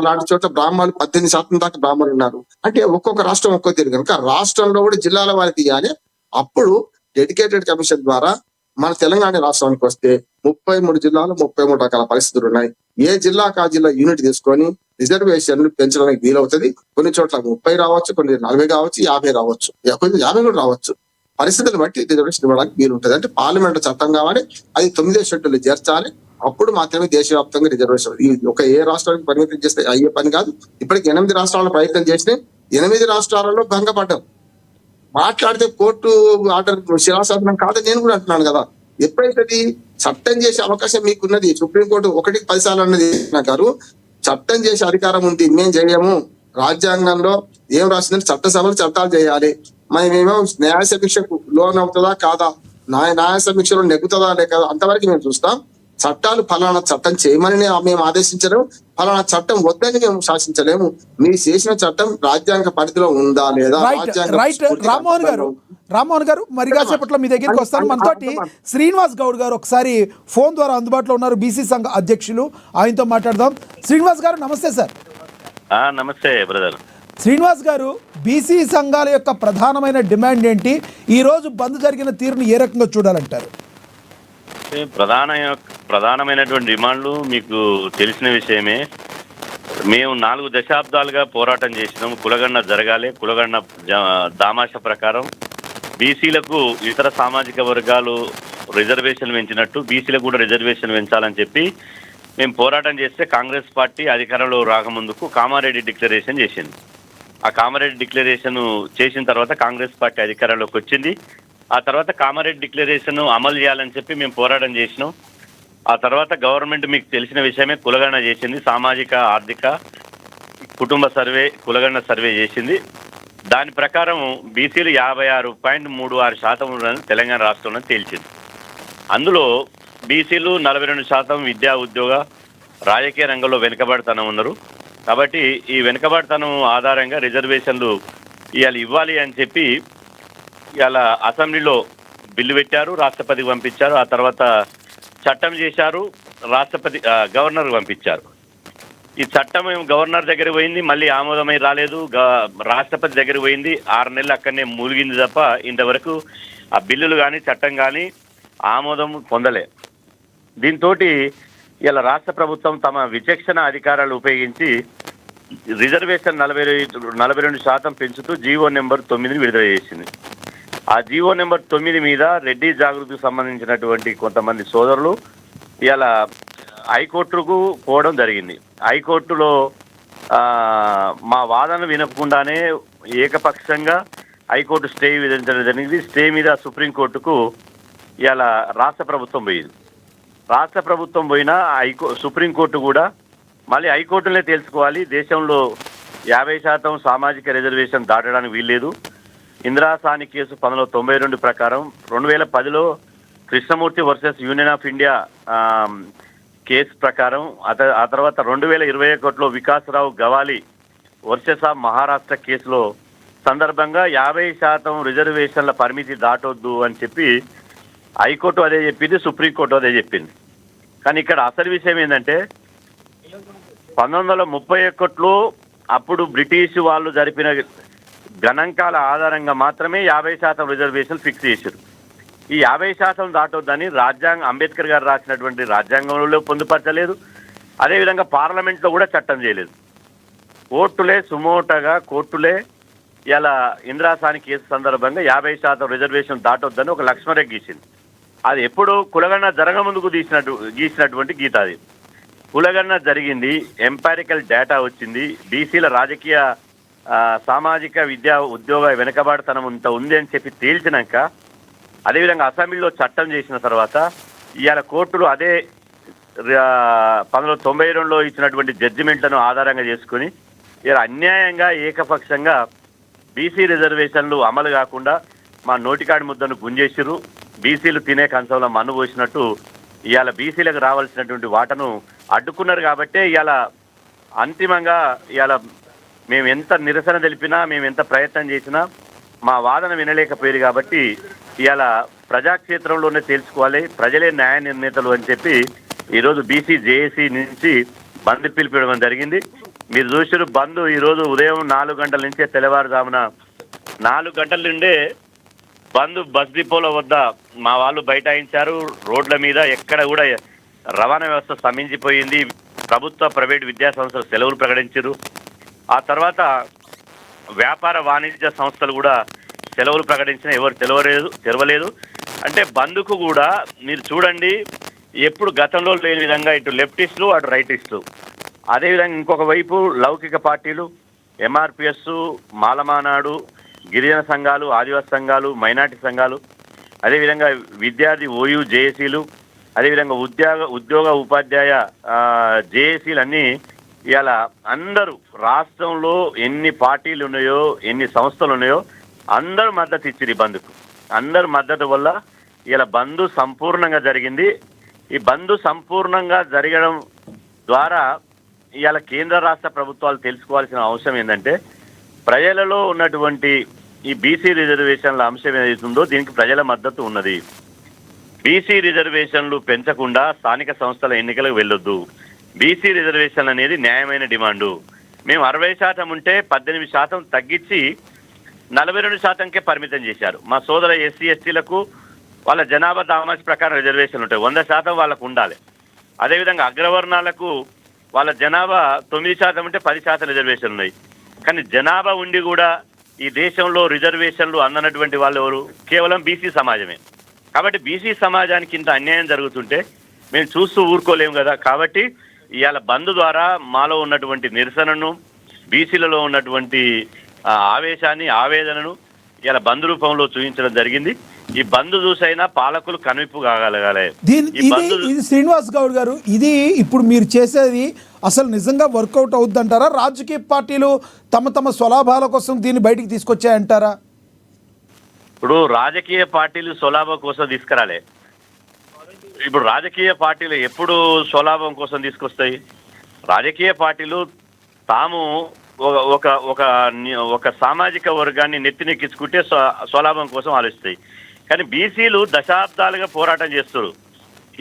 లాంటి చోట బ్రాహ్మణులు 18% దాకా బ్రాహ్మణులు ఉన్నారు. అంటే ఒక్కొక్క రాష్ట్రం ఒక్కో తీరు కనుక రాష్ట్రంలో కూడా జిల్లాల వారి తీయాలి. అప్పుడు డెడికేటెడ్ కమిషన్ ద్వారా మన తెలంగాణ రాష్ట్రానికి వస్తే 33 జిల్లాలు 33 రకాల పరిస్థితులు ఉన్నాయి. ఏ జిల్లాకు ఆ జిల్లా యూనిట్ తీసుకొని రిజర్వేషన్లు పెంచడానికి వీలవుతుంది. కొన్ని చోట్ల 30 రావచ్చు, కొన్ని 40 కావచ్చు, 50 రావచ్చు, 50 కూడా రావచ్చు. పరిస్థితులు బట్టి రిజర్వేషన్ ఇవ్వడానికి వీలుంటది. అంటే పార్లమెంట్ చట్టం కావాలి, అది 9వ షెడ్యూల్ చేర్చాలి. అప్పుడు మాత్రమే దేశవ్యాప్తంగా రిజర్వేషన్. ఒక ఏ రాష్ట్రానికి పరిమితం చేస్తే అయ్యే పని కాదు. ఇప్పటికి 8 రాష్ట్రాలు ప్రయత్నం చేసినాయి. 8 రాష్ట్రాలలో భంగపడ్డాం. మాట్లాడితే కోర్టు ఆర్డర్ శిలాశాసనం కాదని నేను కూడా అంటున్నాను కదా. ఎప్పుడైతే చట్టం చేసే అవకాశం మీకున్నది, సుప్రీంకోర్టు 1కి 10 సార్లు అన్నది గారు, చట్టం చేసే అధికారం ఉంది, మేము చేయము. రాజ్యాంగంలో ఏం రాసిందంటే చట్టసభలు చట్టాలు చేయాలి. మేమేమో న్యాయ సమీక్షకు లోన్ అవుతుందా కాదా, న్యాయ సమీక్షలో నెగ్గుతుందా లేక అంతవరకు మేము చూస్తాం. చట్టాలు ఫలానా చట్టం చేయమని మేము ఆదేశించలేము, ఫలానా చట్టం వద్దని మేము శాసించలేము. మీరు చేసిన చట్టం రాజ్యాంగ పరిధిలో ఉందా లేదా. రామ్మోహన్ గారు మరి కాసేపట్లో మీ దగ్గరికి వస్తాను. మనతోటి శ్రీనివాస్ గౌడ్ గారు ఒకసారి ఫోన్ ద్వారా అందుబాటులో ఉన్నారు, బీసీ సంఘ అధ్యక్షులు. ఆయనతో మాట్లాడదాం. శ్రీనివాస్ గారు నమస్తే సార్. నమస్తే బ్రదర్. శ్రీనివాస్ గారు, బీసీ సంఘాల యొక్క ప్రధానమైన డిమాండ్ ఏంటి? ఈ రోజు బంద్ జరిగిన తీరును ఏ రకంగా చూడాలంటారు? ప్రధానమైనటువంటి డిమాండ్లు మీకు తెలిసిన విషయమే. మేము 4 దశాబ్దాలుగా పోరాటం చేసినాం. కులగణన జరగాలి. కులగణన దామాష ప్రకారం బీసీలకు ఇతర సామాజిక వర్గాలు రిజర్వేషన్ పెంచినట్టు బీసీలకు కూడా రిజర్వేషన్ పెంచాలని చెప్పి మేము పోరాటం చేస్తే కాంగ్రెస్ పార్టీ అధికారంలో రాకముందుకు కామారెడ్డి డిక్లరేషన్ చేసింది. ఆ కామారెడ్డి డిక్లరేషన్ చేసిన తర్వాత కాంగ్రెస్ పార్టీ అధికారంలోకి వచ్చింది. ఆ తర్వాత కామారెడ్డి డిక్లరేషన్ అమలు చేయాలని చెప్పి మేము పోరాటం చేసినాం. ఆ తర్వాత గవర్నమెంట్ మీకు తెలిసిన విషయమే కులగణన చేసింది. సామాజిక ఆర్థిక కుటుంబ సర్వే కులగణన సర్వే చేసింది. దాని ప్రకారం బీసీలు 56.36% ఉన్నదని తెలంగాణ రాష్ట్రంలో తేల్చింది. అందులో బీసీలు 42% విద్యా ఉద్యోగ రాజకీయ రంగంలో వెనుకబడతనం ఉన్నారు. కాబట్టి ఈ వెనుకబడతనం ఆధారంగా రిజర్వేషన్లు ఇవాళ ఇవ్వాలి అని చెప్పి ఇవాళ అసెంబ్లీలో బిల్లు పెట్టారు, రాష్ట్రపతికి పంపించారు. ఆ తర్వాత చట్టం చేశారు, గవర్నర్కి పంపించారు. ఈ చట్టం గవర్నర్ దగ్గర పోయింది, మళ్ళీ ఆమోదమై రాలేదు. రాష్ట్రపతి దగ్గర పోయింది, 6 నెలలు అక్కడనే మూలిగింది తప్ప ఇంతవరకు ఆ బిల్లులు కానీ చట్టం కానీ ఆమోదం పొందలే. దీంతో ఇలా రాష్ట్ర ప్రభుత్వం తమ విచక్షణ అధికారాలు ఉపయోగించి రిజర్వేషన్ 42% పెంచుతూ జీవో నెంబర్ 9 విడుదల చేసింది. ఆ జీవో నెంబర్ 9 మీద రెడ్డి జాగృతికి సంబంధించినటువంటి కొంతమంది సోదరులు ఇలా హైకోర్టుకు పోవడం జరిగింది. హైకోర్టులో మా వాదన వినకుండానే ఏకపక్షంగా హైకోర్టు స్టే విధించడం జరిగింది. స్టే మీద సుప్రీంకోర్టుకు ఇలా రాష్ట్ర ప్రభుత్వం పోయింది. రాష్ట్ర ప్రభుత్వం పోయినా సుప్రీంకోర్టు కూడా మళ్ళీ హైకోర్టునే తెలుసుకోవాలి, దేశంలో 50% సామాజిక రిజర్వేషన్ దాటడానికి వీల్లేదు. ఇందిరాసాని కేసు 1992 ప్రకారం 2010లో Krishnamurthy versus union of India case ప్రకారం ఆ తర్వాత 2021లో వికాసరావు గవాలి వర్సెస్ ఆఫ్ మహారాష్ట్ర కేసులో సందర్భంగా 50% రిజర్వేషన్ల పరిమితి దాటొద్దు అని చెప్పి హైకోర్టు అదే చెప్పింది, సుప్రీంకోర్టు అదే చెప్పింది. కానీ ఇక్కడ అసలు విషయం ఏంటంటే 1931లో అప్పుడు బ్రిటిష్ వాళ్ళు జరిపిన గణాంకాల ఆధారంగా మాత్రమే 50% రిజర్వేషన్ ఫిక్స్ చేశారు. ఈ 50% దాటొద్దని అంబేద్కర్ గారు రాసినటువంటి రాజ్యాంగంలో పొందుపరచలేదు. అదేవిధంగా పార్లమెంట్లో కూడా చట్టం చేయలేదు. కోర్టులే ఇలా ఇందిరాసాని కేసు సందర్భంగా 50% రిజర్వేషన్ దాటొద్దని ఒక లక్ష్మణరేఖ గీసింది. అది ఎప్పుడు కులగణన జరగముందుకు గీసినటువంటి గీత. అది కులగణన జరిగింది, ఎంపారికల్ డేటా వచ్చింది, బీసీల రాజకీయ సామాజిక విద్యా ఉద్యోగ వెనుకబాటుతనం ఇంత ఉంది అని చెప్పి తేల్చినాక అదేవిధంగా అసెంబ్లీలో చట్టం చేసిన తర్వాత ఇవాళ కోర్టులు అదే 1992లో ఇచ్చినటువంటి జడ్జిమెంట్లను ఆధారంగా చేసుకుని ఇలా అన్యాయంగా ఏకపక్షంగా బీసీ రిజర్వేషన్లు అమలు కాకుండా మా నోటికాడి ముద్దను గుంజేసిరు. బీసీలు తినే కంచంలో మన్ను పోసినట్టు ఇవాళ బీసీలకు రావాల్సినటువంటి వాటను అడ్డుకున్నారు. కాబట్టే ఇవాళ అంతిమంగా ఇవాళ మేము ఎంత నిరసన తెలిపినా, మేము ఎంత ప్రయత్నం చేసినా మా వాదన వినలేకపోయారు. కాబట్టి ఇవాళ ప్రజాక్షేత్రంలోనే తేల్చుకోవాలి, ప్రజలే న్యాయ నిర్ణేతలు అని చెప్పి ఈరోజు బీసీ జేఏసీ నుంచి బంద్ పిలిపించడం జరిగింది. మీరు చూసారు, బంద్ ఈరోజు ఉదయం 4 గంటల నుంచే తెల్లవారుజామున 4 గంటల నుండే బంద్ బస్ డిపోల వద్ద మా వాళ్ళు బైఠాయించారు. రోడ్ల మీద ఎక్కడ కూడా రవాణా వ్యవస్థ స్తంభించిపోయింది. ప్రభుత్వ ప్రైవేట్ విద్యా సంస్థలు సెలవులు ప్రకటించారు. ఆ తర్వాత వ్యాపార వాణిజ్య సంస్థలు కూడా సెలవులు ప్రకటించిన, ఎవరు తెరవలేదు. అంటే బంద్కు కూడా మీరు చూడండి, ఎప్పుడు గతంలో లేని విధంగా ఇటు లెఫ్టిస్టులు అటు రైటిస్టులు, అదేవిధంగా ఇంకొక వైపు లౌకిక పార్టీలు, ఎంఆర్పిఎస్, మాలమానాడు, గిరిజన సంఘాలు, ఆదివాసీ సంఘాలు, మైనార్టీ సంఘాలు, అదేవిధంగా విద్యార్థి ఓయూ జేఏసీలు, అదేవిధంగా ఉద్యోగ ఉపాధ్యాయ జేఏసీలు అన్నీ ఇవాళ అందరూ రాష్ట్రంలో ఎన్ని పార్టీలు ఉన్నాయో, ఎన్ని సంస్థలు ఉన్నాయో అందరూ మద్దతు ఇచ్చారు ఈ బంద్కు. అందరు మద్దతు వల్ల ఇలా బంద్ సంపూర్ణంగా జరిగింది. ఈ బంద్ సంపూర్ణంగా జరగడం ద్వారా ఇవాళ కేంద్ర రాష్ట్ర ప్రభుత్వాలు తెలుసుకోవాల్సిన అవసరం ఏంటంటే, ప్రజలలో ఉన్నటువంటి ఈ బీసీ రిజర్వేషన్ల అంశం ఏదైతుందో దీనికి ప్రజల మద్దతు ఉన్నది. బీసీ రిజర్వేషన్లు పెంచకుండా స్థానిక సంస్థల ఎన్నికలకు వెళ్ళొద్దు. బీసీ రిజర్వేషన్ అనేది న్యాయమైన డిమాండు. మేము 60% ఉంటే 18% తగ్గించి 42%కే పరిమితం చేశారు. మా సోదర ఎస్సీ ఎస్టీలకు వాళ్ళ జనాభా దామాష ప్రకారం రిజర్వేషన్ ఉంటాయి, 100% వాళ్ళకు ఉండాలి. అదేవిధంగా అగ్రవర్ణాలకు వాళ్ళ జనాభా 9% ఉంటే 10% రిజర్వేషన్ ఉన్నాయి. కానీ జనాభా ఉండి కూడా ఈ దేశంలో రిజర్వేషన్లు అందనటువంటి వాళ్ళు ఎవరు? కేవలం బీసీ సమాజమే. కాబట్టి బీసీ సమాజానికి ఇంత అన్యాయం జరుగుతుంటే మేము చూస్తూ ఊరుకోలేము కదా. కాబట్టి ఇవాళ బంద్ ద్వారా మాలో ఉన్నటువంటి నిరసనను, బీసీలలో ఉన్నటువంటి ఆవేశాన్ని, ఆవేదనను ఇలా బంద్ రూపంలో చూపించడం జరిగింది. ఈ బంద్ చూసైనా పాలకులు కనువిప్పు కాగలగాలి. ఇది శ్రీనివాస్ గౌడ్ గారు, ఇది ఇప్పుడు మీరు చేసేది అసలు నిజంగా వర్కౌట్ అవుద్దంటారా? రాజకీయ పార్టీలు తమ స్వలాభాల కోసం దీన్ని బయటికి తీసుకొచ్చాయంటారా? ఇప్పుడు రాజకీయ పార్టీలు స్వలాభం కోసం తీసుకురాలే. ఇప్పుడు రాజకీయ పార్టీలు ఎప్పుడు స్వలాభం కోసం తీసుకొస్తాయి? రాజకీయ పార్టీలు తాము ఒక ఒక ఒక సామాజిక వర్గాన్ని నెత్తినెక్కించుకుంటే స్వలాభం కోసం ఆలోచిస్తాయి. కానీ బీసీలు దశాబ్దాలుగా పోరాటం చేస్తారు.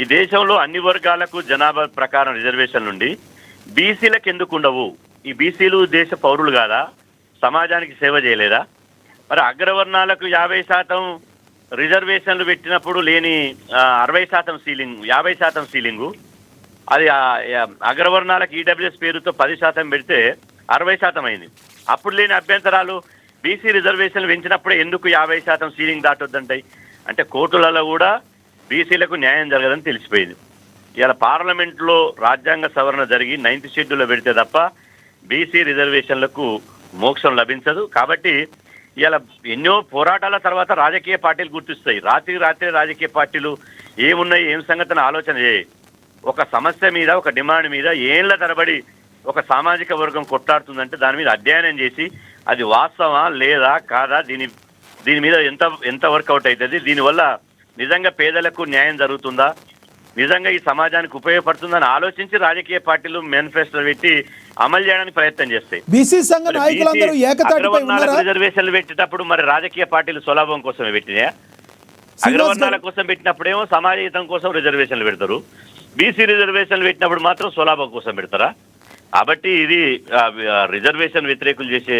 ఈ దేశంలో అన్ని వర్గాలకు జనాభా ప్రకారం రిజర్వేషన్ నుండి బీసీలకు ఎందుకు ఉండవు? ఈ బీసీలు దేశ పౌరులు కాదా? సమాజానికి సేవ చేయలేదా? మరి అగ్రవర్ణాలకు 50% రిజర్వేషన్లు పెట్టినప్పుడు లేని 60% సీలింగ్, 50% సీలింగు, అది అగ్రవర్ణాలకు ఈడబ్ల్యూఎస్ పేరుతో 10% పెడితే 60% అయింది. అప్పుడు లేని అభ్యంతరాలు బీసీ రిజర్వేషన్లు పెంచినప్పుడే ఎందుకు 50% సీలింగ్ దాటొద్దంటాయి? అంటే కోర్టులలో కూడా బీసీలకు న్యాయం జరగదని తెలిసిపోయింది. ఇలా పార్లమెంట్లో రాజ్యాంగ సవరణ జరిగి 9th షెడ్యూల్లో పెడితే తప్ప బీసీ రిజర్వేషన్లకు మోక్షం లభించదు. కాబట్టి ఇలా ఎన్నో పోరాటాల తర్వాత రాజకీయ పార్టీలు గుర్తిస్తాయి. రాత్రి రాజకీయ పార్టీలు ఏమున్నాయి, ఏం సంగతిని ఆలోచన చేయి. ఒక సమస్య మీద, ఒక డిమాండ్ మీద ఏళ్ల తరబడి ఒక సామాజిక వర్గం కొట్లాడుతుందంటే దాని మీద అధ్యయనం చేసి అది వాస్తవా లేదా కాదా, దీని మీద ఎంత వర్కౌట్ అవుతుంది, దీనివల్ల నిజంగా పేదలకు న్యాయం జరుగుతుందా, నిజంగా ఈ సమాజానికి ఉపయోగపడుతుందని ఆలోచించి రాజకీయ పార్టీలు మేనిఫెస్టో పెట్టి అమలు చేయడానికి ప్రయత్నం చేస్తాయి. బీసీ సంఘ నాయకులందరూ ఏకతాటిపై ఉన్నారా? రిజర్వేషన్లు పెట్టేటప్పుడు మరి రాజకీయ పార్టీలు స్వలాభం కోసమే పెట్టినాయా? అగ్రవర్ణాల కోసం పెట్టినప్పుడేమో సమాజహితం కోసం రిజర్వేషన్లు పెడతారు, బీసీ రిజర్వేషన్లు పెట్టినప్పుడు మాత్రం స్వలాభం కోసం పెడతారా? కాబట్టి ఇది రిజర్వేషన్ వ్యతిరేకులు చేసే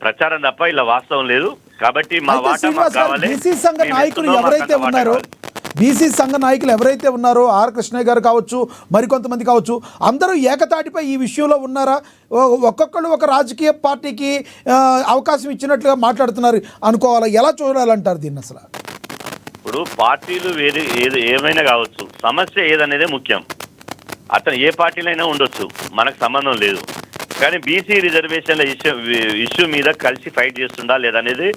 ప్రచారం తప్ప ఇలా వాస్తవం లేదు. కాబట్టి మా వాటా మాకు కావాలి. బీసీ సంఘ నాయకులు ఎవరైతే ఉన్నారో, బీసీ సంఘ నాయకులు ఎవరైతే ఉన్నారో, ఆర్ కృష్ణయ్య గారు కావచ్చు, మరికొంతమంది కావచ్చు, అందరూ ఏకతాటిపై ఈ విషయంలో ఉన్నారా? ఒక్కొక్కళ్ళు ఒక రాజకీయ పార్టీకి అవకాశం ఇచ్చినట్లుగా మాట్లాడుతున్నారు అనుకోవాలా? ఎలా చూడాలంటారు దీన్ని అసలు? ఇప్పుడు పార్టీలు ఏమైనా కావచ్చు, సమస్య ఏదనేదే ముఖ్యం. అతను ఏ పార్టీలైనా ఉండొచ్చు, మనకు సంబంధం లేదు. కానీ బీసీ రిజర్వేషన్ల ఇష్యూ మీద కలిసి ఫైట్ చేస్తుందా లేదనేది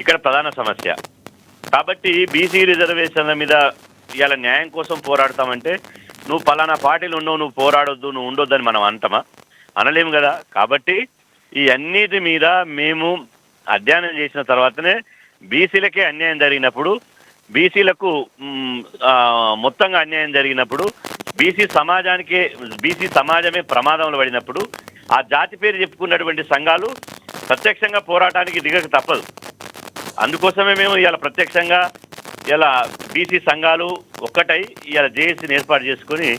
ఇక్కడ ప్రధాన సమస్య. కాబట్టి బీసీ రిజర్వేషన్ల మీద ఇవాళ న్యాయం కోసం పోరాడతామంటే నువ్వు పలానా పార్టీలు ఉండవు, నువ్వు పోరాడొద్దు, నువ్వు ఉండొద్దని మనం అంటామా? అనలేము కదా. కాబట్టి ఈ అన్నిటి మీద మేము అధ్యయనం చేసిన తర్వాతనే బీసీలకే అన్యాయం జరిగినప్పుడు, బీసీలకు మొత్తంగా అన్యాయం జరిగినప్పుడు, బీసీ సమాజమే ప్రమాదంలో పడినప్పుడు ఆ జాతి పేరు చెప్పుకున్నటువంటి సంఘాలు ప్రత్యక్షంగా పోరాటానికి దిగక తప్పదు. అందుకోసమే మేము ఇవాళ ప్రత్యక్షంగా ఇలా బీసీ సంఘాలు ఒక్కటై ఇవాళ జేఏసీని ఏర్పాటు చేసుకుని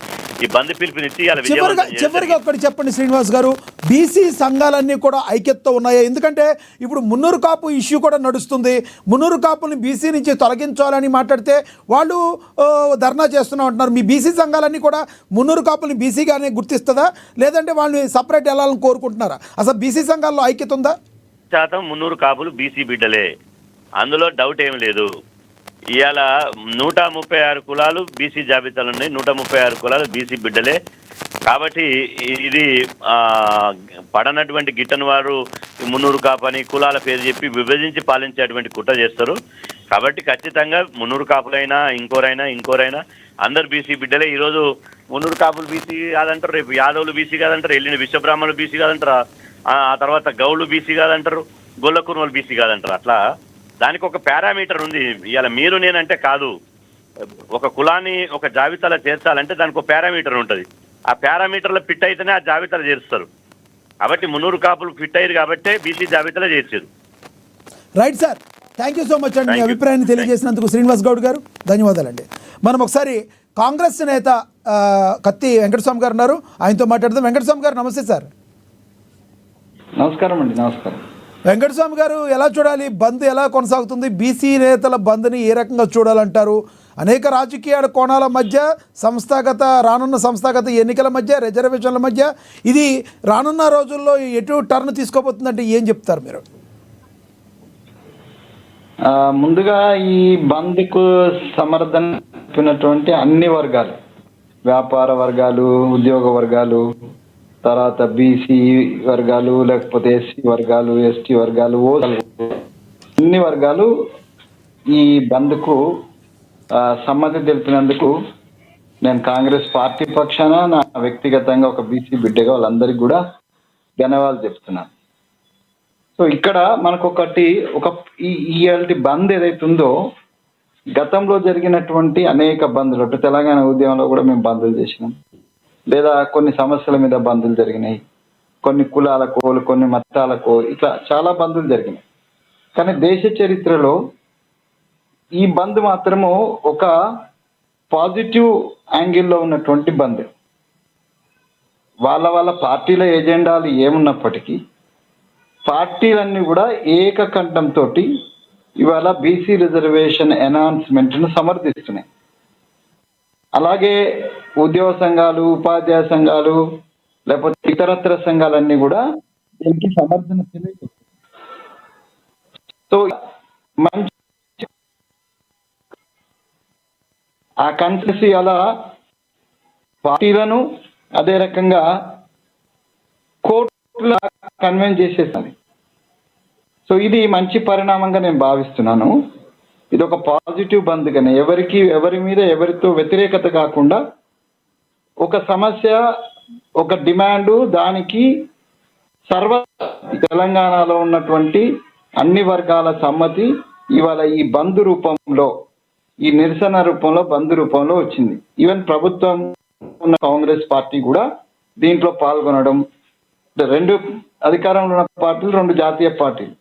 ఈ బంద్ పిలుపునిచ్చి చివరిగా ఒకటి చెప్పండి శ్రీనివాస్ గారు, బీసీ సంఘాలన్నీ కూడా ఐక్యతతో ఉన్నాయా? ఎందుకంటే ఇప్పుడు మున్నూరు కాపు ఇష్యూ కూడా నడుస్తుంది. మున్నూరు కాపుల్ని బీసీ నుంచి తొలగించాలని మాట్లాడితే వాళ్ళు ధర్నా చేస్తున్నా ఉంటున్నారు. మీ బీసీ సంఘాలన్నీ కూడా మున్నూరు కాపుల్ని బీసీగానే గుర్తిస్తుందా, లేదంటే వాళ్ళని సపరేట్ వెళ్ళాలని కోరుకుంటున్నారా? అసలు బీసీ సంఘాల్లో ఐక్యత ఉందా? శాతం మున్నూరు కాపులు బీసీ బిడ్డలే, అందులో డౌట్ ఏమి లేదు. ఇవాళ 136 కులాలు బీసీ జాబితాలు ఉన్నాయి, 136 కులాలు బీసీ బిడ్డలే. కాబట్టి ఇది పడనటువంటి గిట్టని వారు మున్నూరు కాపని కులాల పేరు చెప్పి విభజించి పాలించేటువంటి కుట్ర చేస్తారు. కాబట్టి ఖచ్చితంగా మున్నూరు కాపులైనా ఇంకోరైనా అందరు బీసీ బిడ్డలే. ఈరోజు మున్నూరు కాపులు బీసీ కాదంటారు, రేపు యాదవులు బీసీ కాదంటారు, వెళ్ళిన విశ్వబ్రాహ్మణులు బీసీ కాదంటారు, ఆ తర్వాత గౌళ్ళు బీసీ కాదంటారు, గొల్ల కుర్మలు బీసీ కాదంటారు. అట్లా దానికి ఒక పారామీటర్ ఉంది. ఇవాళ మీరు నేనంటే కాదు, ఒక కులాన్ని ఒక జాబితాలో చేర్చాలంటే దానికి ఒక పారామీటర్ ఉంటుంది. ఆ పారామీటర్లో ఫిట్ అయితేనే ఆ జాబితాలో చేరుస్తారు. కాబట్టి మున్నూరు కాపులు ఫిట్ అయ్యారు కాబట్టే బీసీ జాబితాలో చేర్చారు. Right sir, thank you so much అండి. మీ అభిప్రాయాన్ని తెలియజేసినందుకు శ్రీనివాస్ గౌడ్ గారు ధన్యవాదాలండి. మనం ఒకసారి కాంగ్రెస్ నేత కత్తి వెంకటస్వామి గారు ఉన్నారు, ఆయనతో మాట్లాడదాం. వెంకటస్వామి గారు నమస్తే సార్. నమస్కారం అండి. నమస్కారం వెంకటస్వామి గారు, ఎలా చూడాలి బంద్, ఎలా కొనసాగుతుంది? బీసీ నేతల బంద్ని ఏ రకంగా చూడాలంటారు? అనేక రాజకీయ కోణాల మధ్య, రానున్న సంస్థాగత ఎన్నికల మధ్య, రిజర్వేషన్ల మధ్య ఇది రానున్న రోజుల్లో ఎటు టర్న్ తీసుకోబోతుందంటే ఏం చెప్తారు మీరు? ముందుగా ఈ బంద్కు సమర్థన చెప్పినటువంటి అన్ని వర్గాలు, వ్యాపార వర్గాలు, ఉద్యోగ వర్గాలు, తర్వాత బీసీ వర్గాలు, లేకపోతే ఎస్సీ వర్గాలు, ఎస్టీ వర్గాలు, అన్ని వర్గాలు ఈ బంద్కు సమ్మతి తెలిపినందుకు నేను కాంగ్రెస్ పార్టీ పక్షాన, నా వ్యక్తిగతంగా ఒక బీసీ బిడ్డగా వాళ్ళందరికీ కూడా ధన్యవాదాలు చెప్తున్నాను. సో ఇక్కడ మనకు ఈ బంద్ ఏదైతే ఉందో గతంలో జరిగినటువంటి అనేక బంద్లు, అటు తెలంగాణ ఉద్యమంలో కూడా మేము బంద్లు చేసినాం, లేదా కొన్ని సమస్యల మీద బంద్లు జరిగినాయి, కొన్ని కులాలకో కొన్ని మతాలకో ఇట్లా చాలా బంద్లు జరిగినాయి. కానీ దేశ చరిత్రలో ఈ బంద్ మాత్రము ఒక పాజిటివ్ యాంగిల్లో ఉన్నటువంటి బంద్. వాళ్ళ పార్టీల ఎజెండాలు ఏమున్నప్పటికీ పార్టీలన్నీ కూడా ఏకకంఠంతో ఇవాళ బీసీ రిజర్వేషన్ ఎనాన్స్మెంట్ను సమర్థిస్తున్నాయి. అలాగే ఉద్యోగ సంఘాలు, ఉపాధ్యాయ సంఘాలు, లేకపోతే ఇతరత్ర సంఘాలన్నీ కూడా దీనికి సమర్థన తెలియజేస్తున్నాయి. సో మంచి ఆ కన్సెన్సీ అలా పార్టీలను అదే రకంగా కోర్టుల కన్వెన్స్ చేసేసింది. సో ఇది మంచి పరిణామంగా నేను భావిస్తున్నాను. ఇది ఒక పాజిటివ్ బంద్గానే ఎవరి మీద ఎవరితో వ్యతిరేకత కాకుండా ఒక సమస్య, ఒక డిమాండు, దానికి తెలంగాణలో ఉన్నటువంటి అన్ని వర్గాల సమ్మతి ఇవాళ ఈ బంద్ రూపంలో, ఈ నిరసన రూపంలో, బంద్ రూపంలో వచ్చింది. ఈవెన్ ప్రభుత్వం ఉన్న కాంగ్రెస్ పార్టీ కూడా దీంట్లో పాల్గొనడం, రెండు అధికారంలో ఉన్న పార్టీలు, రెండు జాతీయ పార్టీలు,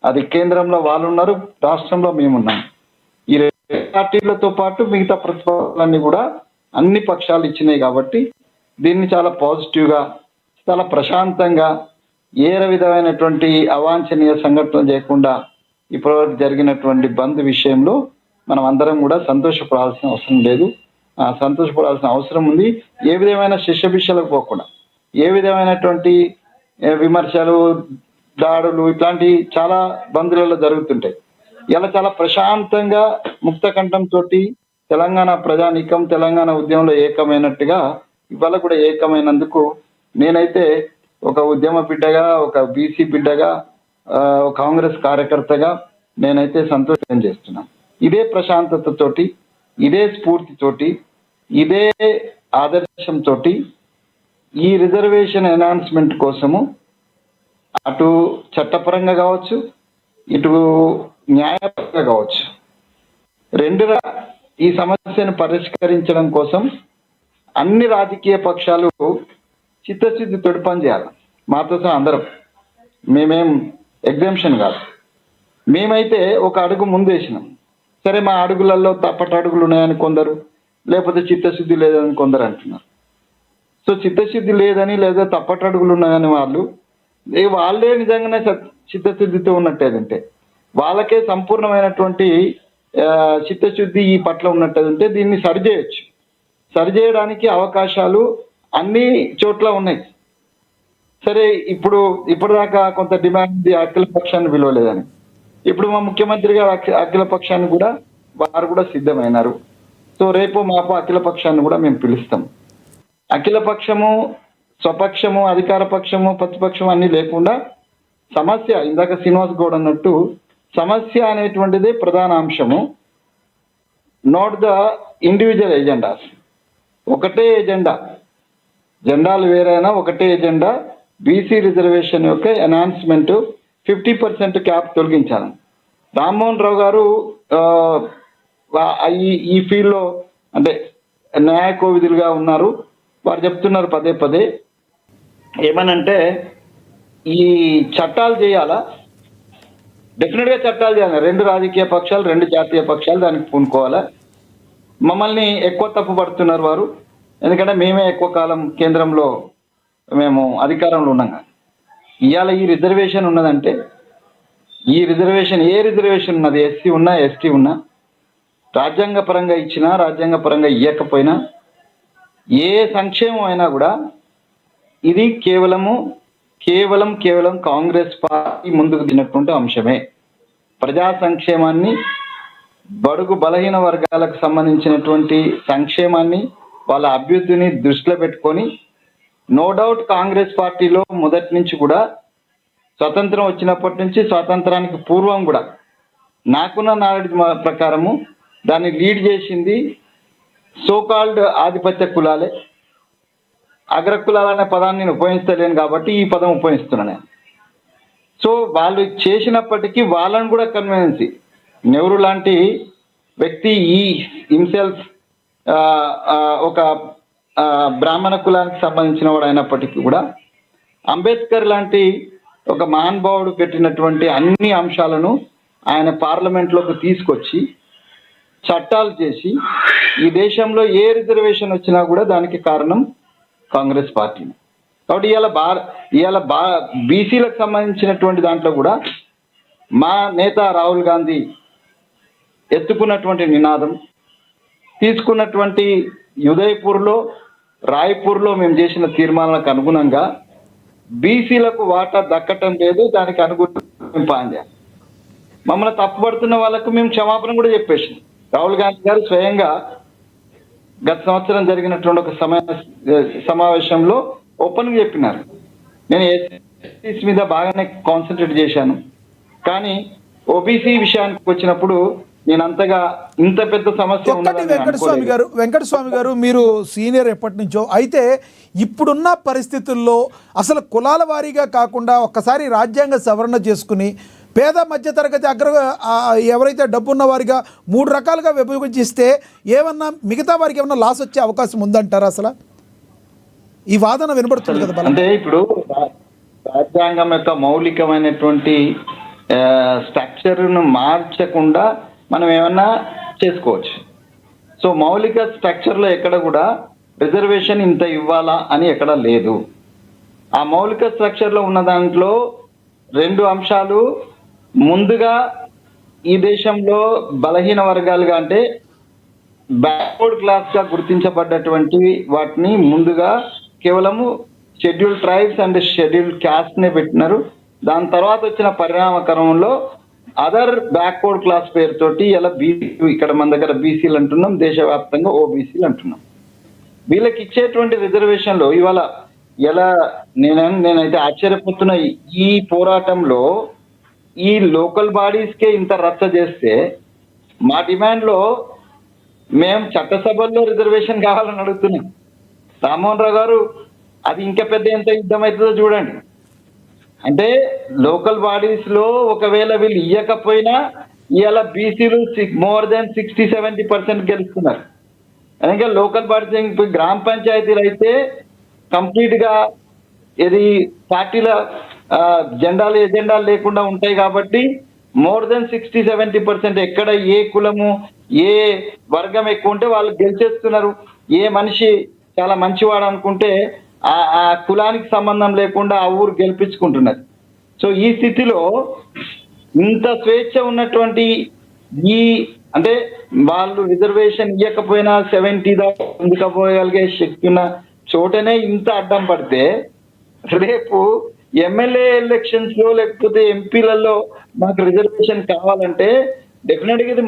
అది కేంద్రంలో వాళ్ళు ఉన్నారు, రాష్ట్రంలో మేమున్నాం. ఈ రెండు పార్టీలతో పాటు మిగతా ప్రతిపాదనలన్నీ కూడా అన్ని పక్షాలు ఇచ్చినాయి. కాబట్టి దీన్ని చాలా పాజిటివ్గా, చాలా ప్రశాంతంగా, ఏ విధమైనటువంటి అవాంఛనీయ సంఘటనలు చేయకుండా ఇప్పటివరకు జరిగినటువంటి బంద్ విషయంలో మనం అందరం కూడా సంతోషపడాల్సిన అవసరం లేదు. సంతోషపడాల్సిన అవసరం ఉంది. ఏ విధమైన శిష్యభిషలకు పోకుండా, ఏ విధమైనటువంటి విమర్శలు, దాడులు ఇట్లాంటి చాలా బంధువులలో జరుగుతుంటాయి. ఇలా చాలా ప్రశాంతంగా ముక్త కంఠంతో తెలంగాణ ప్రజానీకం, తెలంగాణ ఉద్యమంలో ఏకమైనట్టుగా ఇవాళ కూడా ఏకమైనందుకు నేనైతే ఒక ఉద్యమ బిడ్డగా, ఒక బీసీ బిడ్డగా, ఒక కాంగ్రెస్ కార్యకర్తగా నేనైతే సంతోషం చేస్తున్నాను. ఇదే ప్రశాంతతతోటి, ఇదే స్ఫూర్తితోటి, ఇదే ఆదర్శంతో ఈ రిజర్వేషన్ ఎనాన్స్మెంట్ కోసము అటు చట్టపరంగా కావచ్చు, ఇటు న్యాయపరంగా కావచ్చు, రెండుగా ఈ సమస్యను పరిష్కరించడం కోసం అన్ని రాజకీయ పక్షాలు చిత్తశుద్ధితో పనిచేయాలి. మాతో సహా అందరం, మేమేం ఎగ్జామ్షన్ కాదు. మేమైతే ఒక అడుగు ముందేసినాం. సరే, మా అడుగులలో తప్పటి అడుగులు ఉన్నాయని కొందరు, లేకపోతే చిత్తశుద్ధి లేదని కొందరు అంటున్నారు. సో చిత్తశుద్ధి లేదని, లేదా తప్పటి అడుగులు ఉన్నాయని వాళ్ళే నిజంగానే చిత్తశుద్ధితో ఉన్నట్టేదంటే, వాళ్ళకే సంపూర్ణమైనటువంటి చిత్తశుద్ధి ఈ పట్ల ఉన్నట్టేదంటే దీన్ని సరిచేయచ్చు. సరిచేయడానికి అవకాశాలు అన్ని చోట్ల ఉన్నాయి. సరే, ఇప్పటిదాకా కొంత డిమాండ్ అఖిల పక్షాన్ని పిలవలేదని, ఇప్పుడు మా ముఖ్యమంత్రి గారు అఖిల పక్షాన్ని కూడా వారు కూడా సిద్ధమైనారు. సో రేపు మాపు అఖిల పక్షాన్ని కూడా మేము పిలుస్తాం. అఖిల పక్షము, స్వపక్షము, అధికార పక్షము, ప్రతిపక్షం అన్ని లేకుండా సమస్య, ఇందాక శ్రీనివాస్ గౌడ్ అన్నట్టు సమస్య అనేటువంటిదే ప్రధాన అంశము. Not the individual agendas. ఒకటే ఎజెండా, జెండాలు వేరైనా ఒకటే ఎజెండా, బీసీ రిజర్వేషన్ యొక్క ఎనాన్స్మెంట్ 50% క్యాప్ తొలగించాలని. రామ్మోహన్ రావు గారు ఈ ఫీల్డ్లో అంటే న్యాయ కోవిదులుగా ఉన్నారు. వారు చెప్తున్నారు పదే పదే ఏమనంటే, ఈ చట్టాలు చేయాలా, డెఫినెట్గా చట్టాలు చేయాలి. రెండు రాజకీయ పక్షాలు, రెండు జాతీయ పక్షాలు దానికి పూనుకోవాలా. మమ్మల్ని ఎక్కువ తప్పు పడుతున్నారు వారు, ఎందుకంటే మేమే ఎక్కువ కాలం కేంద్రంలో మేము అధికారంలో ఉన్నాం. ఇవాళ ఈ రిజర్వేషన్ ఉన్నదంటే, ఈ రిజర్వేషన్ ఏ రిజర్వేషన్ ఉన్నది, ఎస్సీ ఉన్నా, ఎస్టీ ఉన్నా, రాజ్యాంగ పరంగా ఇచ్చినా, రాజ్యాంగ పరంగా ఇవ్వకపోయినా, ఏ సంక్షేమం అయినా కూడా ఇది కేవలం కాంగ్రెస్ పార్టీ ముందుకు దిగినటువంటి అంశమే. ప్రజా సంక్షేమాన్ని, బడుగు బలహీన వర్గాలకు సంబంధించినటువంటి సంక్షేమాన్ని, వాళ్ళ అభ్యుద్ధిని దృష్టిలో పెట్టుకొని, నో డౌట్ కాంగ్రెస్ పార్టీలో మొదటి నుంచి కూడా, స్వతంత్రం వచ్చినప్పటి నుంచి స్వాతంత్రానికి పూర్వం కూడా నాకున్న నాలెడ్జ్ ప్రకారము దాన్ని లీడ్ చేసింది సోకాల్డ్ ఆధిపత్య కులాలే. అగ్ర కులాలనే పదాన్ని నేను ఉపయోగిస్తలేను కాబట్టి ఈ పదం ఉపయోగిస్తున్నాను. సో వాళ్ళు చేసినప్పటికీ వాళ్ళని కూడా కన్వెన్సీ, నెహ్రూ లాంటి వ్యక్తి ఈ హిమ్సెల్ఫ్ ఒక బ్రాహ్మణ కులానికి సంబంధించిన వాడు అయినప్పటికీ కూడా అంబేద్కర్ లాంటి ఒక మహానుభావుడు పెట్టినటువంటి అన్ని అంశాలను ఆయన పార్లమెంట్లోకి తీసుకొచ్చి చట్టాలు చేసి ఈ దేశంలో ఏ రిజర్వేషన్ వచ్చినా కూడా దానికి కారణం కాంగ్రెస్ పార్టీ. కాబట్టి ఇవాళ బీసీలకు సంబంధించినటువంటి దాంట్లో కూడా మా నేత రాహుల్ గాంధీ ఎత్తుకున్నటువంటి నినాదం, తీసుకున్నటువంటి ఉదయపూర్లో రాయ్పూర్లో మేము చేసిన తీర్మానాలకు అనుగుణంగా బీసీలకు వాటా దక్కటం లేదు, దానికి అనుగుణంగా పనిచేయాలి. మమ్మల్ని తప్పుపడుతున్న వాళ్ళకు మేము క్షమాపణ కూడా చెప్పేసాం. రాహుల్ గాంధీ గారు స్వయంగా గత సంవత్సరం జరిగినటువంటి ఒక సమావేశంలో ఓపెన్గా చెప్పినారు, నేను ఎస్సీస్ మీద బాగానే కాన్సన్ట్రేట్ చేశాను, కానీ ఓబీసీ విషయానికి వచ్చినప్పుడు నేను అంతగా ఇంత పెద్ద సమస్య ఒక్కటి వెంకటస్వామి గారు మీరు సీనియర్ ఎప్పటి నుంచో, అయితే ఇప్పుడున్న పరిస్థితుల్లో అసలు కులాల వారీగా కాకుండా ఒక్కసారి రాజ్యాంగ సవరణ చేసుకుని పేద మధ్యతరగతి ఎవరైతే డబ్బున్న వారిగా 3 రకాలుగా విభజిస్తే ఏమన్నా మిగతా వారికి ఏమన్నా లాస్ వచ్చే అవకాశం ఉందంటారా? అసలు ఈ వాదన వినబడుతుంది కదా. అంటే ఇప్పుడు రాజ్యాంగం యొక్క మౌలికమైనటువంటి స్ట్రక్చర్ను మార్చకుండా మనం ఏమన్నా చేసుకోవచ్చు. సో మౌలిక స్ట్రక్చర్లో ఎక్కడ కూడా రిజర్వేషన్ ఇంత ఇవ్వాలా అని ఎక్కడ లేదు. ఆ మౌలిక స్ట్రక్చర్లో ఉన్న దాంట్లో 2 అంశాలు, ముందుగా ఈ దేశంలో బలహీన వర్గాలుగా అంటే బ్యాక్వర్డ్ క్లాస్గా గుర్తించబడ్డటువంటి వాటిని ముందుగా కేవలము షెడ్యూల్డ్ ట్రైబ్స్ అండ్ షెడ్యూల్డ్ క్యాస్ట్నే పెట్టినారు. దాని తర్వాత వచ్చిన పరిణామ క్రమంలో అదర్ బ్యాక్వర్డ్ క్లాస్ పేరుతోటి ఇలా ఇక్కడ మన దగ్గర బీసీలు అంటున్నాం, దేశవ్యాప్తంగా ఓబీసీలు అంటున్నాం. వీళ్ళకి ఇచ్చేటువంటి రిజర్వేషన్లో ఇవాళ ఎలా నేనైతే ఆశ్చర్యపోతున్నా. ఈ పోరాటంలో ఈ లోకల్ బాడీస్కే ఇంత రచ్చ చేస్తే మా డిమాండ్లో మేము చట్టసభల్లో రిజర్వేషన్ కావాలని అడుగుతున్నాం. రామ్మోహన్ రావు గారు అది ఇంకా పెద్ద ఎంత యుద్ధం అవుతుందో చూడండి. అంటే లోకల్ బాడీస్ లో ఒకవేళ వీళ్ళు ఇవ్వకపోయినా ఇవాళ బీసీలు మోర్ దాన్ 60-70% గెలుస్తున్నారు. ఇంకా లోకల్ బాడీస్ గ్రామ పంచాయతీలు అయితే కంప్లీట్ గా ఇది పార్టీల ఎజెండాలు లేకుండా ఉంటాయి కాబట్టి మోర్ దెన్ 60-70% ఎక్కడ ఏ కులము ఏ వర్గం ఎక్కువ ఉంటే వాళ్ళు గెలిచేస్తున్నారు. ఏ మనిషి చాలా మంచివాడు అనుకుంటే ఆ కులానికి సంబంధం లేకుండా ఆ ఊరు గెలిపించుకుంటున్నది. సో ఈ స్థితిలో ఇంత స్వేచ్ఛ ఉన్నటువంటి అంటే వాళ్ళు రిజర్వేషన్ ఇవ్వకపోయినా 70 దాకా అందుకపోగలిగే శక్తి ఉన్న చోటనే ఇంత అడ్డం పడితే రేపు ఎమ్మెల్యే ఎలక్షన్స్ లో లేకపోతే ఎంపీలలో మాకు రిజర్వేషన్ కావాలంటే డెఫినెట్గా ఇది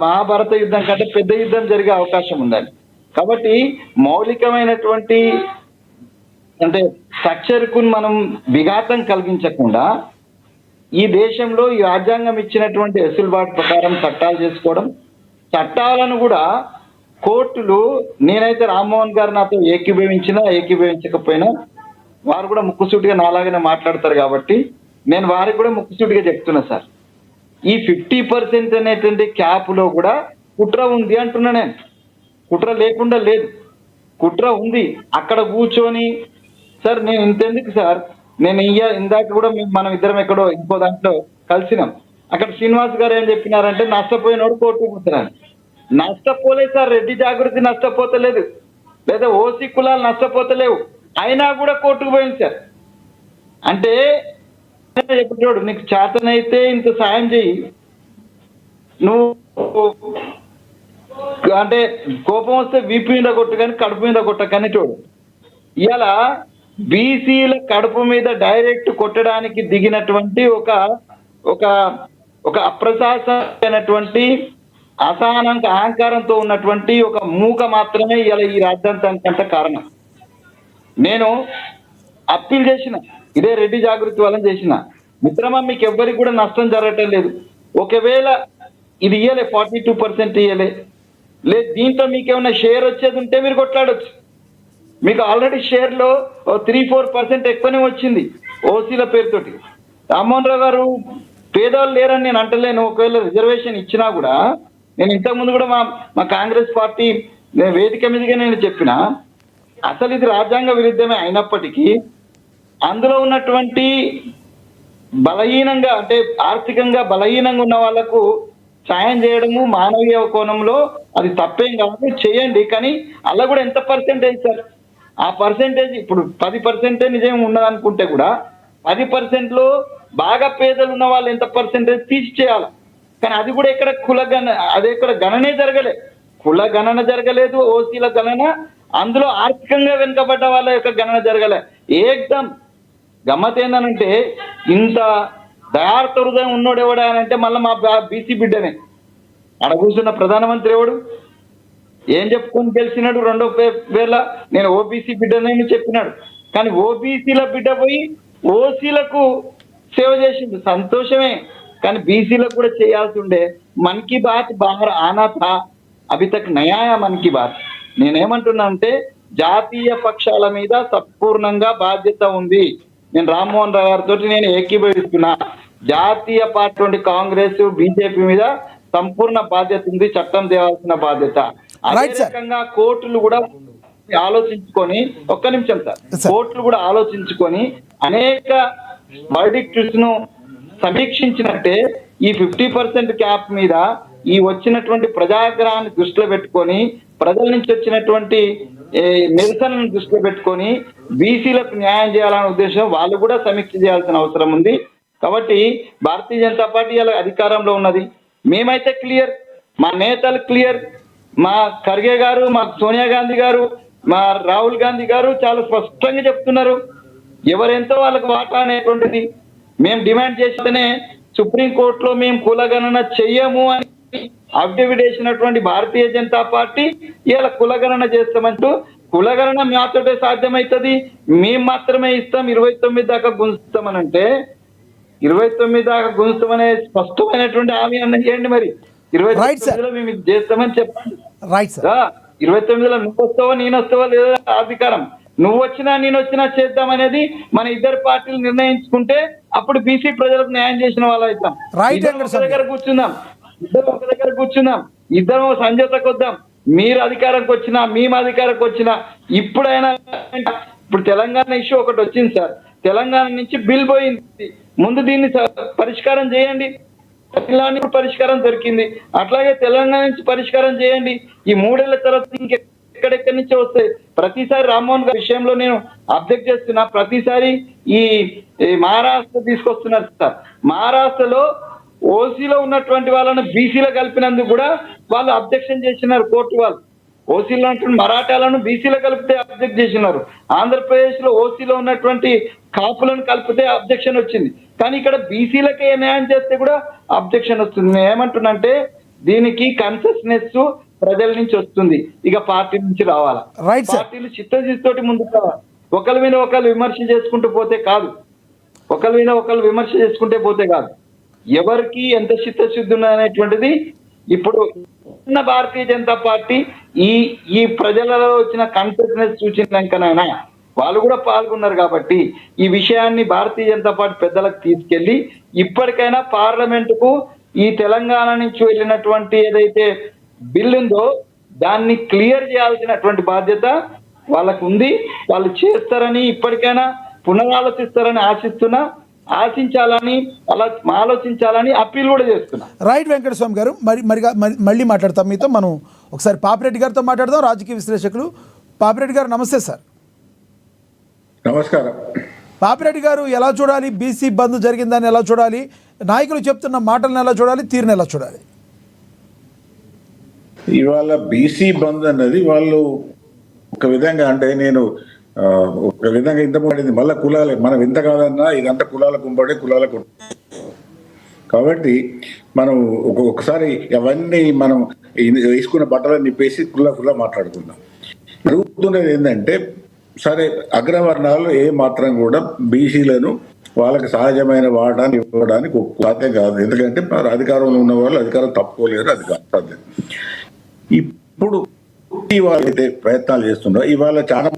మహాభారత యుద్ధం కంటే పెద్ద యుద్ధం జరిగే అవకాశం ఉందండి. కాబట్టి మౌలికమైనటువంటి అంటే స్ట్రక్చర్కు మనం విఘాతం కలిగించకుండా ఈ దేశంలో ఈ రాజ్యాంగం ఇచ్చినటువంటి వెసులుబాటు ప్రకారం చట్టాలు చేసుకోవడం, చట్టాలను కూడా కోర్టులు, నేనైతే రామ్మోహన్ గారు నాతో ఏకీభవించకపోయినా వారు కూడా ముక్కుసూటిగా నాలాగానే మాట్లాడతారు కాబట్టి నేను వారికి కూడా ముక్కుసూటిగా చెప్తున్నా సార్, ఈ 50% అనేటువంటి క్యాప్లో కూడా కుట్ర ఉంది అంటున్నా. నేను కుట్ర లేకుండా లేదు, కుట్ర ఉంది. అక్కడ కూర్చొని సార్ నేను ఇంతెందుకు సార్, నేను ఇందాక కూడా మనం ఇద్దరం ఎక్కడో ఇంకో దాంట్లో కలిసినాం. అక్కడ శ్రీనివాస్ గారు ఏం చెప్పినారంటే నష్టపోయినోడు కోర్టుకు పోతున్నాను. నష్టపోలేదు సార్, రెడ్డి జాగృతి నష్టపోతలేదు, లేదా ఓసీ కులాలు నష్టపోతలేవు, అయినా కూడా కోర్టుకు పోయింది సార్. అంటే చెప్పాడు నీకు చేతనైతే ఇంత సాయం చెయ్యి, నువ్వు అంటే కోపం వస్తే వీపు మీద కొట్టు కానీ కడుపు మీద కొట్టకని చూడు. ఇలా బీసీల కడుపు మీద డైరెక్ట్ కొట్టడానికి దిగినటువంటి ఒక అప్రశాసమైనటువంటి అహంకారంతో ఉన్నటువంటి ఒక మూక మాత్రమే ఇలా ఈ రాజ్యాంగంకంత కారణం. నేను అప్పీల్ చేసిన, ఇదే రెడ్డి జాగృతి వాళ్ళని చేసిన, మిత్రమా మీకు ఎవ్వరికి కూడా నష్టం జరగటం లేదు, ఒకవేళ ఇది ఇయ్యలే 42% ఇయ్యలే లేదు, దీంట్లో మీకు ఏమైనా షేర్ వచ్చేది ఉంటే మీరు కొట్లాడొచ్చు. మీకు ఆల్రెడీ షేర్లో 3-4% ఎక్కువనే వచ్చింది ఓసీల పేరుతోటి. రామ్మోహన్ రావు గారు పేదవాళ్ళు లేరని నేను అంటలేను, ఒకవేళ రిజర్వేషన్ ఇచ్చినా కూడా నేను ఇంతకు ముందు కూడా మా కాంగ్రెస్ పార్టీ వేదిక మీదుగా నేను చెప్పిన, అసలు ఇది రాజ్యాంగ విరుద్ధమే అయినప్పటికీ అందులో ఉన్నటువంటి బలహీనంగా అంటే ఆర్థికంగా బలహీనంగా ఉన్న వాళ్ళకు సాయం చేయడము మానవీయ కోణంలో అది తప్పేం కాదు, చేయండి. కానీ అలా కూడా ఎంత పర్సెంటేజ్ సార్? ఆ పర్సెంటేజ్ ఇప్పుడు 10% నిజం ఉన్నదనుకుంటే కూడా 10%లో బాగా పేదలు ఉన్న వాళ్ళు ఎంత పర్సెంటేజ్ తీసి చేయాలి. కానీ అది కూడా ఇక్కడ అది ఇక్కడ గణనే జరగలే, కుల గణన జరగలేదు, ఓసీల గణన, అందులో ఆర్థికంగా వెనుకబడ్డ వాళ్ళ యొక్క గణన జరగలే. ఏకదం గమ్మత్ ఏందనంటే ఇంత దయార్థ హృదయం ఉన్నోడు ఎవడా అని అంటే మళ్ళీ మా బీసీ బిడ్డనే. అక్కడ కూర్చున్న ప్రధానమంత్రి ఎవడు? ఏం చెప్పుకొని గెలిచినాడు? 2 నేను ఓబీసీ బిడ్డనని చెప్పినాడు. కానీ ఓబీసీల బిడ్డ పోయి ఓసీలకు సేవ చేసిండు, సంతోషమే. కానీ బీసీలకు కూడా చేయాల్సి ఉండే. మన్ కీ బాత్ బాహర్ ఆనా థా, అభి తక్ నయా ఆయా మన్ కీ బాత్. నేనేమంటున్నా అంటే జాతీయ పక్షాల మీద సంపూర్ణంగా బాధ్యత ఉంది. నేను రామ్మోహన్ రావు గారితో నేను ఏకీభవిస్తున్నా. జాతీయ పార్టీ కాంగ్రెస్ బీజేపీ మీద సంపూర్ణ బాధ్యత ఉంది, చట్టం తేవాల్సిన బాధ్యత. అదే రకంగా కోర్టులు కూడా ఆలోచించుకొని, ఒక్క నిమిషం సార్, కోర్టులు కూడా ఆలోచించుకొని అనేక వర్డిక్ట్స్ ను సమీక్షించినట్టే ఈ 50% క్యాప్ మీద ఈ వచ్చినటువంటి ప్రజాగ్రహాన్ని దృష్టిలో పెట్టుకొని, ప్రజల నుంచి వచ్చినటువంటి నిరసనను దృష్టిలో పెట్టుకొని బీసీలకు న్యాయం చేయాలనే ఉద్దేశం వాళ్ళు కూడా సమీక్ష చేయాల్సిన అవసరం ఉంది. కాబట్టి భారతీయ జనతా పార్టీ ఇలా అధికారంలో ఉన్నది. మేమైతే క్లియర్, మా నేతలు క్లియర్, మా ఖర్గే గారు, మా సోనియా గాంధీ గారు, మా రాహుల్ గాంధీ గారు చాలా స్పష్టంగా చెప్తున్నారు ఎవరెంతో వాళ్ళకి వాటా అనేటువంటిది. మేము డిమాండ్ చేస్తేనే సుప్రీంకోర్టులో మేము కులగణన చెయ్యము అని అఫిడవిట్ చేసినటువంటి భారతీయ జనతా పార్టీ ఇలా కులగణన చేస్తామంటూ, కులగణన మాతోటే సాధ్యమవుతుంది, మేము మాత్రమే ఇస్తాం, 29 దాకా గుంజుతామని అంటే 29 దాకా గుంజుతామనే స్పష్టమైనటువంటి హామీ అన్న చేయండి. మరి 29లో మేము ఇది చేస్తామని చెప్పండి. 29లో నువ్వు వస్తావో నేను వస్తావో లేదా అధికారం, నువ్వు వచ్చినా నేను వచ్చినా చేద్దాం అనేది మన ఇద్దరు పార్టీలు నిర్ణయించుకుంటే అప్పుడు బీసీ ప్రజలకు న్యాయం చేసిన వాళ్ళు అవుతాం. ఒక దగ్గర కూర్చుందాం, ఇద్దరు ఒక దగ్గర కూర్చుందాం, ఇద్దరం సంజతకు వద్దాం. మీరు అధికారంకి వచ్చినా మేము అధికారంకి వచ్చినా ఇప్పుడైనా. ఇప్పుడు తెలంగాణ ఇష్యూ ఒకటి వచ్చింది సార్, తెలంగాణ నుంచి బిల్ పోయింది, ముందు దీన్ని పరిష్కారం చేయండి. తెలంగాణ పరిష్కారం దొరికింది, అట్లాగే తెలంగాణ నుంచి పరిష్కారం చేయండి. ఈ 3 ఏళ్ల తర్వాత ఎక్కడెక్కడి నుంచో వస్తాయి. ప్రతిసారి రామ్మోహన్ గారి విషయంలో నేను అబ్జెక్ట్ చేస్తున్నా, ప్రతిసారి ఈ మహారాష్ట్ర తీసుకొస్తున్నారు సార్. మహారాష్ట్రలో ఓసీలో ఉన్నటువంటి వాళ్ళను బీసీలో కలిపినందుకు కూడా వాళ్ళు అబ్జెక్షన్ చేసినారు కోర్టు వాళ్ళు. ఓసీలో ఉన్నటువంటి మరాఠాలను బీసీలో కలిపితే అబ్జెక్ట్ చేసినారు. ఆంధ్రప్రదేశ్ లో ఓసీలో ఉన్నటువంటి కాపులను కలిపితే అబ్జెక్షన్ వచ్చింది. కానీ ఇక్కడ బీసీలకే న్యాయం చేస్తే కూడా అబ్జెక్షన్ వస్తుంది. నేను ఏమంటున్నంటే దీనికి కన్సెషనెస్ ప్రజల నుంచి వస్తుంది, ఇక పార్టీ నుంచి రావాలా. పార్టీలు చిత్తశుద్ధితోటి ముందుకు రావాలి. ఒకరి మీద ఒకరు విమర్శ చేసుకుంటూ పోతే కాదు, ఒకరి మీద ఒకరు విమర్శ చేసుకుంటే పోతే కాదు. ఎవరికి ఎంత చిత్తశుద్ధి ఉన్నదనేటువంటిది ఇప్పుడు ఉన్న భారతీయ జనతా పార్టీ ఈ ప్రజలలో వచ్చిన కన్సెషనెస్ సూచనకనైనా వాళ్ళు కూడా పాల్గొన్నారు. కాబట్టి ఈ విషయాన్ని భారతీయ జనతా పార్టీ పెద్దలకు తీసుకెళ్లి ఇప్పటికైనా పార్లమెంటుకు ఈ తెలంగాణ నుంచి వెళ్ళినటువంటి ఏదైతే బిల్ ఉందో దాన్ని క్లియర్ చేయాల్సినటువంటి బాధ్యత వాళ్ళకు ఉంది. వాళ్ళు చేస్తారని ఇప్పటికైనా పునరాలోచిస్తారని ఆశించాలని అలా ఆలోచించాలని అప్పీల్ కూడా చేస్తున్నా. రైట్ వెంకటస్వామి గారు, మళ్ళీ మాట్లాడతాం మీతో. మనం ఒకసారి పాపిరెడ్డి గారితో మాట్లాడదాం, రాజకీయ విశ్లేషకులు. పాపిరెడ్డి గారు నమస్తే సార్. నమస్కారం. పాపిరెడ్డి గారు, ఎలా చూడాలి బీసీ బంద్ జరిగిందని? ఎలా చూడాలి? నాయకులు చెప్తున్న మాటలను ఎలా చూడాలి? తీరుని ఎలా చూడాలి? ఇవాళ బీసీ బంద్ అన్నది వాళ్ళు ఒక విధంగా, అంటే నేను ఒక విధంగా ఇంత పడింది, మళ్ళీ కులాలే, మనం ఎంత కాదన్నా ఇదంతా కులాల కుంపడే, కులాలకు. కాబట్టి మనం ఒకసారి అవన్నీ మనం వేసుకున్న బట్టలన్నీ నిప్పేసి కులా మాట్లాడుకుందాం. జరుగుతున్నది ఏంటంటే, సరే అగ్రవర్ణాలు ఏ మాత్రం కూడా బీసీలను వాళ్ళకి సహజమైన వాటాన్ని ఇవ్వడానికి సాధ్యం కాదు. ఎందుకంటే అధికారంలో ఉన్న వాళ్ళు అధికారం తప్పుకోలేరు, అది సాధ్యం. ఇప్పుడు వాళ్ళు అయితే ప్రయత్నాలు చేస్తున్నారు. ఇవాళ చాలా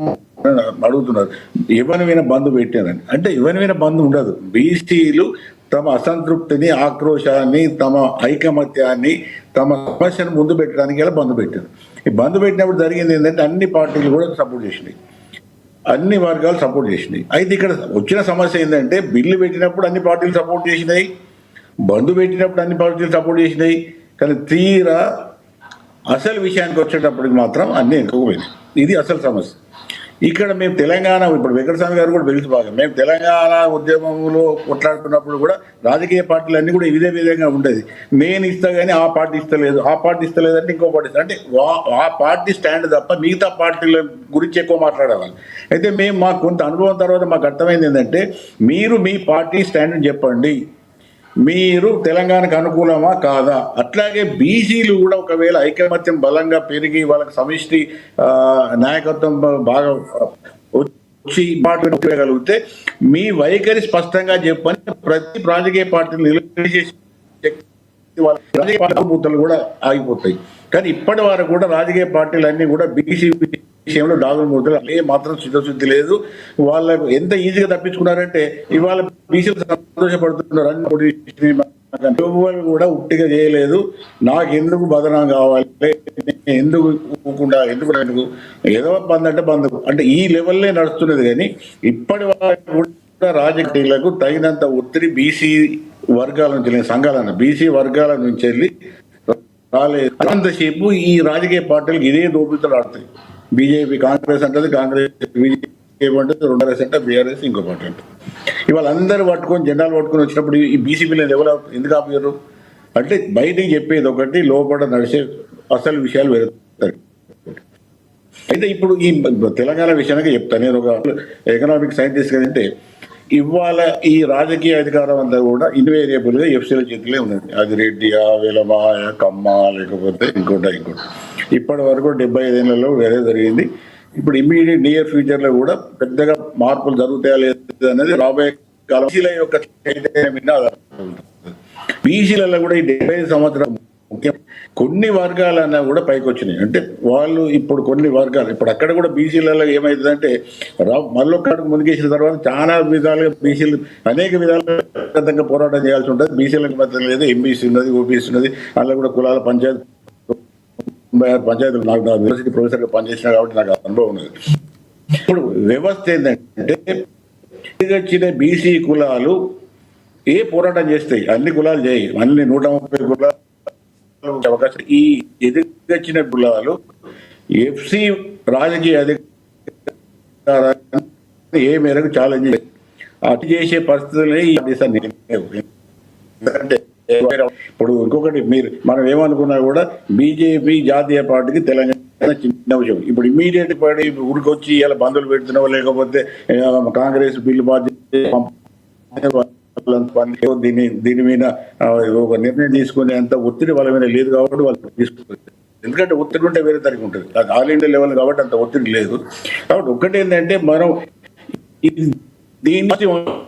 అడుగుతున్నారు ఎవరినైనా బంధు పెట్టారని. అంటే ఎవరినైనా బంధు ఉండదు. బీసీలు తమ అసంతృప్తిని, ఆక్రోశాన్ని, తమ ఐకమత్యాన్ని, తమ సమస్యను ముందు పెట్టడానికి ఇలా బంద్ పెట్టారు. ఈ బంద్ పెట్టినప్పుడు జరిగింది ఏంటంటే అన్ని పార్టీలు కూడా సపోర్ట్ చేసినాయి, అన్ని వర్గాలు సపోర్ట్ చేసినాయి. అయితే ఇక్కడ వచ్చిన సమస్య ఏంటంటే బిల్లు పెట్టినప్పుడు అన్ని పార్టీలు సపోర్ట్ చేసినాయి, బంద్ పెట్టినప్పుడు అన్ని పార్టీలు సపోర్ట్ చేసినాయి, కానీ తీరా అసలు విషయానికి వచ్చేటప్పటికి మాత్రం అన్ని ఎక్కువపోయినాయి. ఇది అసలు సమస్య. ఇక్కడ మేము తెలంగాణ, ఇప్పుడు వెంకటస్వామి గారు కూడా తెలుసు బాగా, మేము తెలంగాణ ఉద్యమంలో కొట్లాడుతున్నప్పుడు కూడా రాజకీయ పార్టీలు అన్నీ కూడా ఇదే విధంగా ఉండేది. నేను ఇస్తా కానీ ఆ పార్టీ ఇస్తలేదు, ఆ పార్టీ ఇస్తలేదు అంటే ఇంకో పార్టీ ఇస్తా, అంటే ఆ పార్టీ స్టాండ్ తప్ప మిగతా పార్టీల గురించి ఎక్కువ మాట్లాడేవాళ్ళు. అయితే మేము మాకు కొంత అనుభవం తర్వాత మాకు అర్థమైంది ఏంటంటే, మీరు మీ పార్టీ స్టాండ్ చెప్పండి, మీరు తెలంగాణకు అనుకూలమా కాదా. అట్లాగే బీసీలు కూడా ఒకవేళ ఐకమత్యం బలంగా పెరిగి వాళ్ళకి సమిష్టి నాయకత్వం బాగా వచ్చి మాట్లాడగలిగితే మీ వైఖరి స్పష్టంగా చెప్పని ప్రతి రాజకీయ పార్టీని నిలబెట్టేసి వాళ్ళ రాజకీయ పార్టీ బూతులు కూడా ఆగిపోతాయి. కానీ ఇప్పటి వరకు కూడా రాజకీయ పార్టీలు అన్ని కూడా బీసీ విషయంలో డాగులు మూతలు ఏ మాత్రం చిత్తశుద్ధి లేదు. వాళ్ళకు ఎంత ఈజీగా తప్పించుకున్నారంటే ఇవాళ బీసీలు సంతోషపడుతున్నారు, అన్ని కూడా ఉట్టిగా చేయలేదు. నాకు ఎందుకు బదనం కావాలి, ఎందుకు ఊకుండా, ఎందుకు ఏదో బంద్ అంటే బంద్ అంటే ఈ లెవెల్లే నడుస్తున్నది. కానీ ఇప్పటి వరకు కూడా రాజకీయాలకు తగినంత ఒత్తిడి బీసీ వర్గాల నుంచి, సంఘాలన్న బీసీ వర్గాల నుంచి వెళ్ళి రాలేదు. అంతసేపు ఈ రాజకీయ పార్టీలకు ఇదే దోపిడీలు ఆడతాయి. బీజేపీ కాంగ్రెస్ అంటది, కాంగ్రెస్ బీజేపీ అంటే రెండోస్ అంటే బీఆర్ఎస్ ఇంకో పార్టీ అంటే. ఇవాళ అందరూ పట్టుకొని జెండాలు పట్టుకొని వచ్చినప్పుడు ఈ బీసీపీలో ఎవరు ఎందుకు ఆపారు అంటే బయటికి చెప్పేది ఒకటి, లోపల నడిచే అసలు విషయాలు వేరుతాయి. అయితే ఇప్పుడు ఈ తెలంగాణ విషయానికి చెప్తాను. నేను ఒక ఎకనామిక్ సైంటిస్ట్ అంటే ఇవాళ ఈ రాజకీయ అధికారం అంతా కూడా ఇన్వేరియబుల్గా ఎఫ్సీల చేతిలో ఉన్నది. అది రెడ్డియా, వెలమా, కమ్మ, లేకపోతే ఇంకోటి. ఇప్పటి వరకు 75 ఏళ్లలో వేరే జరిగింది. ఇప్పుడు ఇమ్మీడియట్ నియర్ ఫ్యూచర్లో కూడా పెద్దగా మార్పులు జరుగుతాయా లేదు అనేది రాబోయే కాలం బీసీల యొక్క చైతన్యం మీద ఆధారపడుతుంది. బీసీలలో కూడా ఈ 75 సంవత్సరాలు ముఖ్యం. కొన్ని వర్గాలన్నా కూడా పైకి వచ్చినాయి. అంటే వాళ్ళు ఇప్పుడు కొన్ని వర్గాలు ఇప్పుడు అక్కడ కూడా బీసీలలో ఏమవుతుందంటే మళ్ళొక్కడికి ముందుకేసిన తర్వాత చాలా విధాలుగా బీసీలు అనేక విధాలుగా పోరాటం చేయాల్సి ఉంటుంది. బీసీలకు మధ్య లేదు, ఎంబీసీ ఉన్నది, ఓబీసీ ఉన్నది, అందులో కూడా కులాల పంచాయతీలు నాకు యూనివర్సిటీ ప్రొఫెసర్గా పనిచేసిన కాబట్టి నాకు అనుభవం ఉన్నది. ఇప్పుడు వ్యవస్థ ఏంటంటే వచ్చిన బీసీ కులాలు ఏ పోరాటం చేస్తాయి, అన్ని కులాలు చేయి, అన్ని 130 కులాలు అవకాశం. ఈ ఎదిగొచ్చిన కులాలు ఎఫ్సి రాజకీయ అధికారాన్ని ఏ మేరకు ఛాలెంజ్ అటు చేసే పరిస్థితులే ఈ దేశాన్ని. ఎందుకంటే ఇప్పుడు ఇంకొకటి మనం ఏమనుకున్నా కూడా బీజేపీ జాతీయ పార్టీకి తెలంగాణ చిన్న విషయం. ఇప్పుడు ఇమ్మీడియట్ పడి ఊరికి వచ్చి ఇలా బంధువులు పెడుతున్నావు, లేకపోతే కాంగ్రెస్ బిల్లు దీని మీద ఒక నిర్ణయం తీసుకునే అంత ఒత్తిడి వాళ్ళ మీద లేదు కాబట్టి వాళ్ళు తీసుకుంటారు. ఎందుకంటే ఒత్తిడి ఉంటే వేరే తరగతి ఉంటుంది, అది ఆల్ ఇండియా లెవెల్ కాబట్టి అంత ఒత్తిడి లేదు. కాబట్టి ఒకటి ఏంటంటే మనం దీన్ని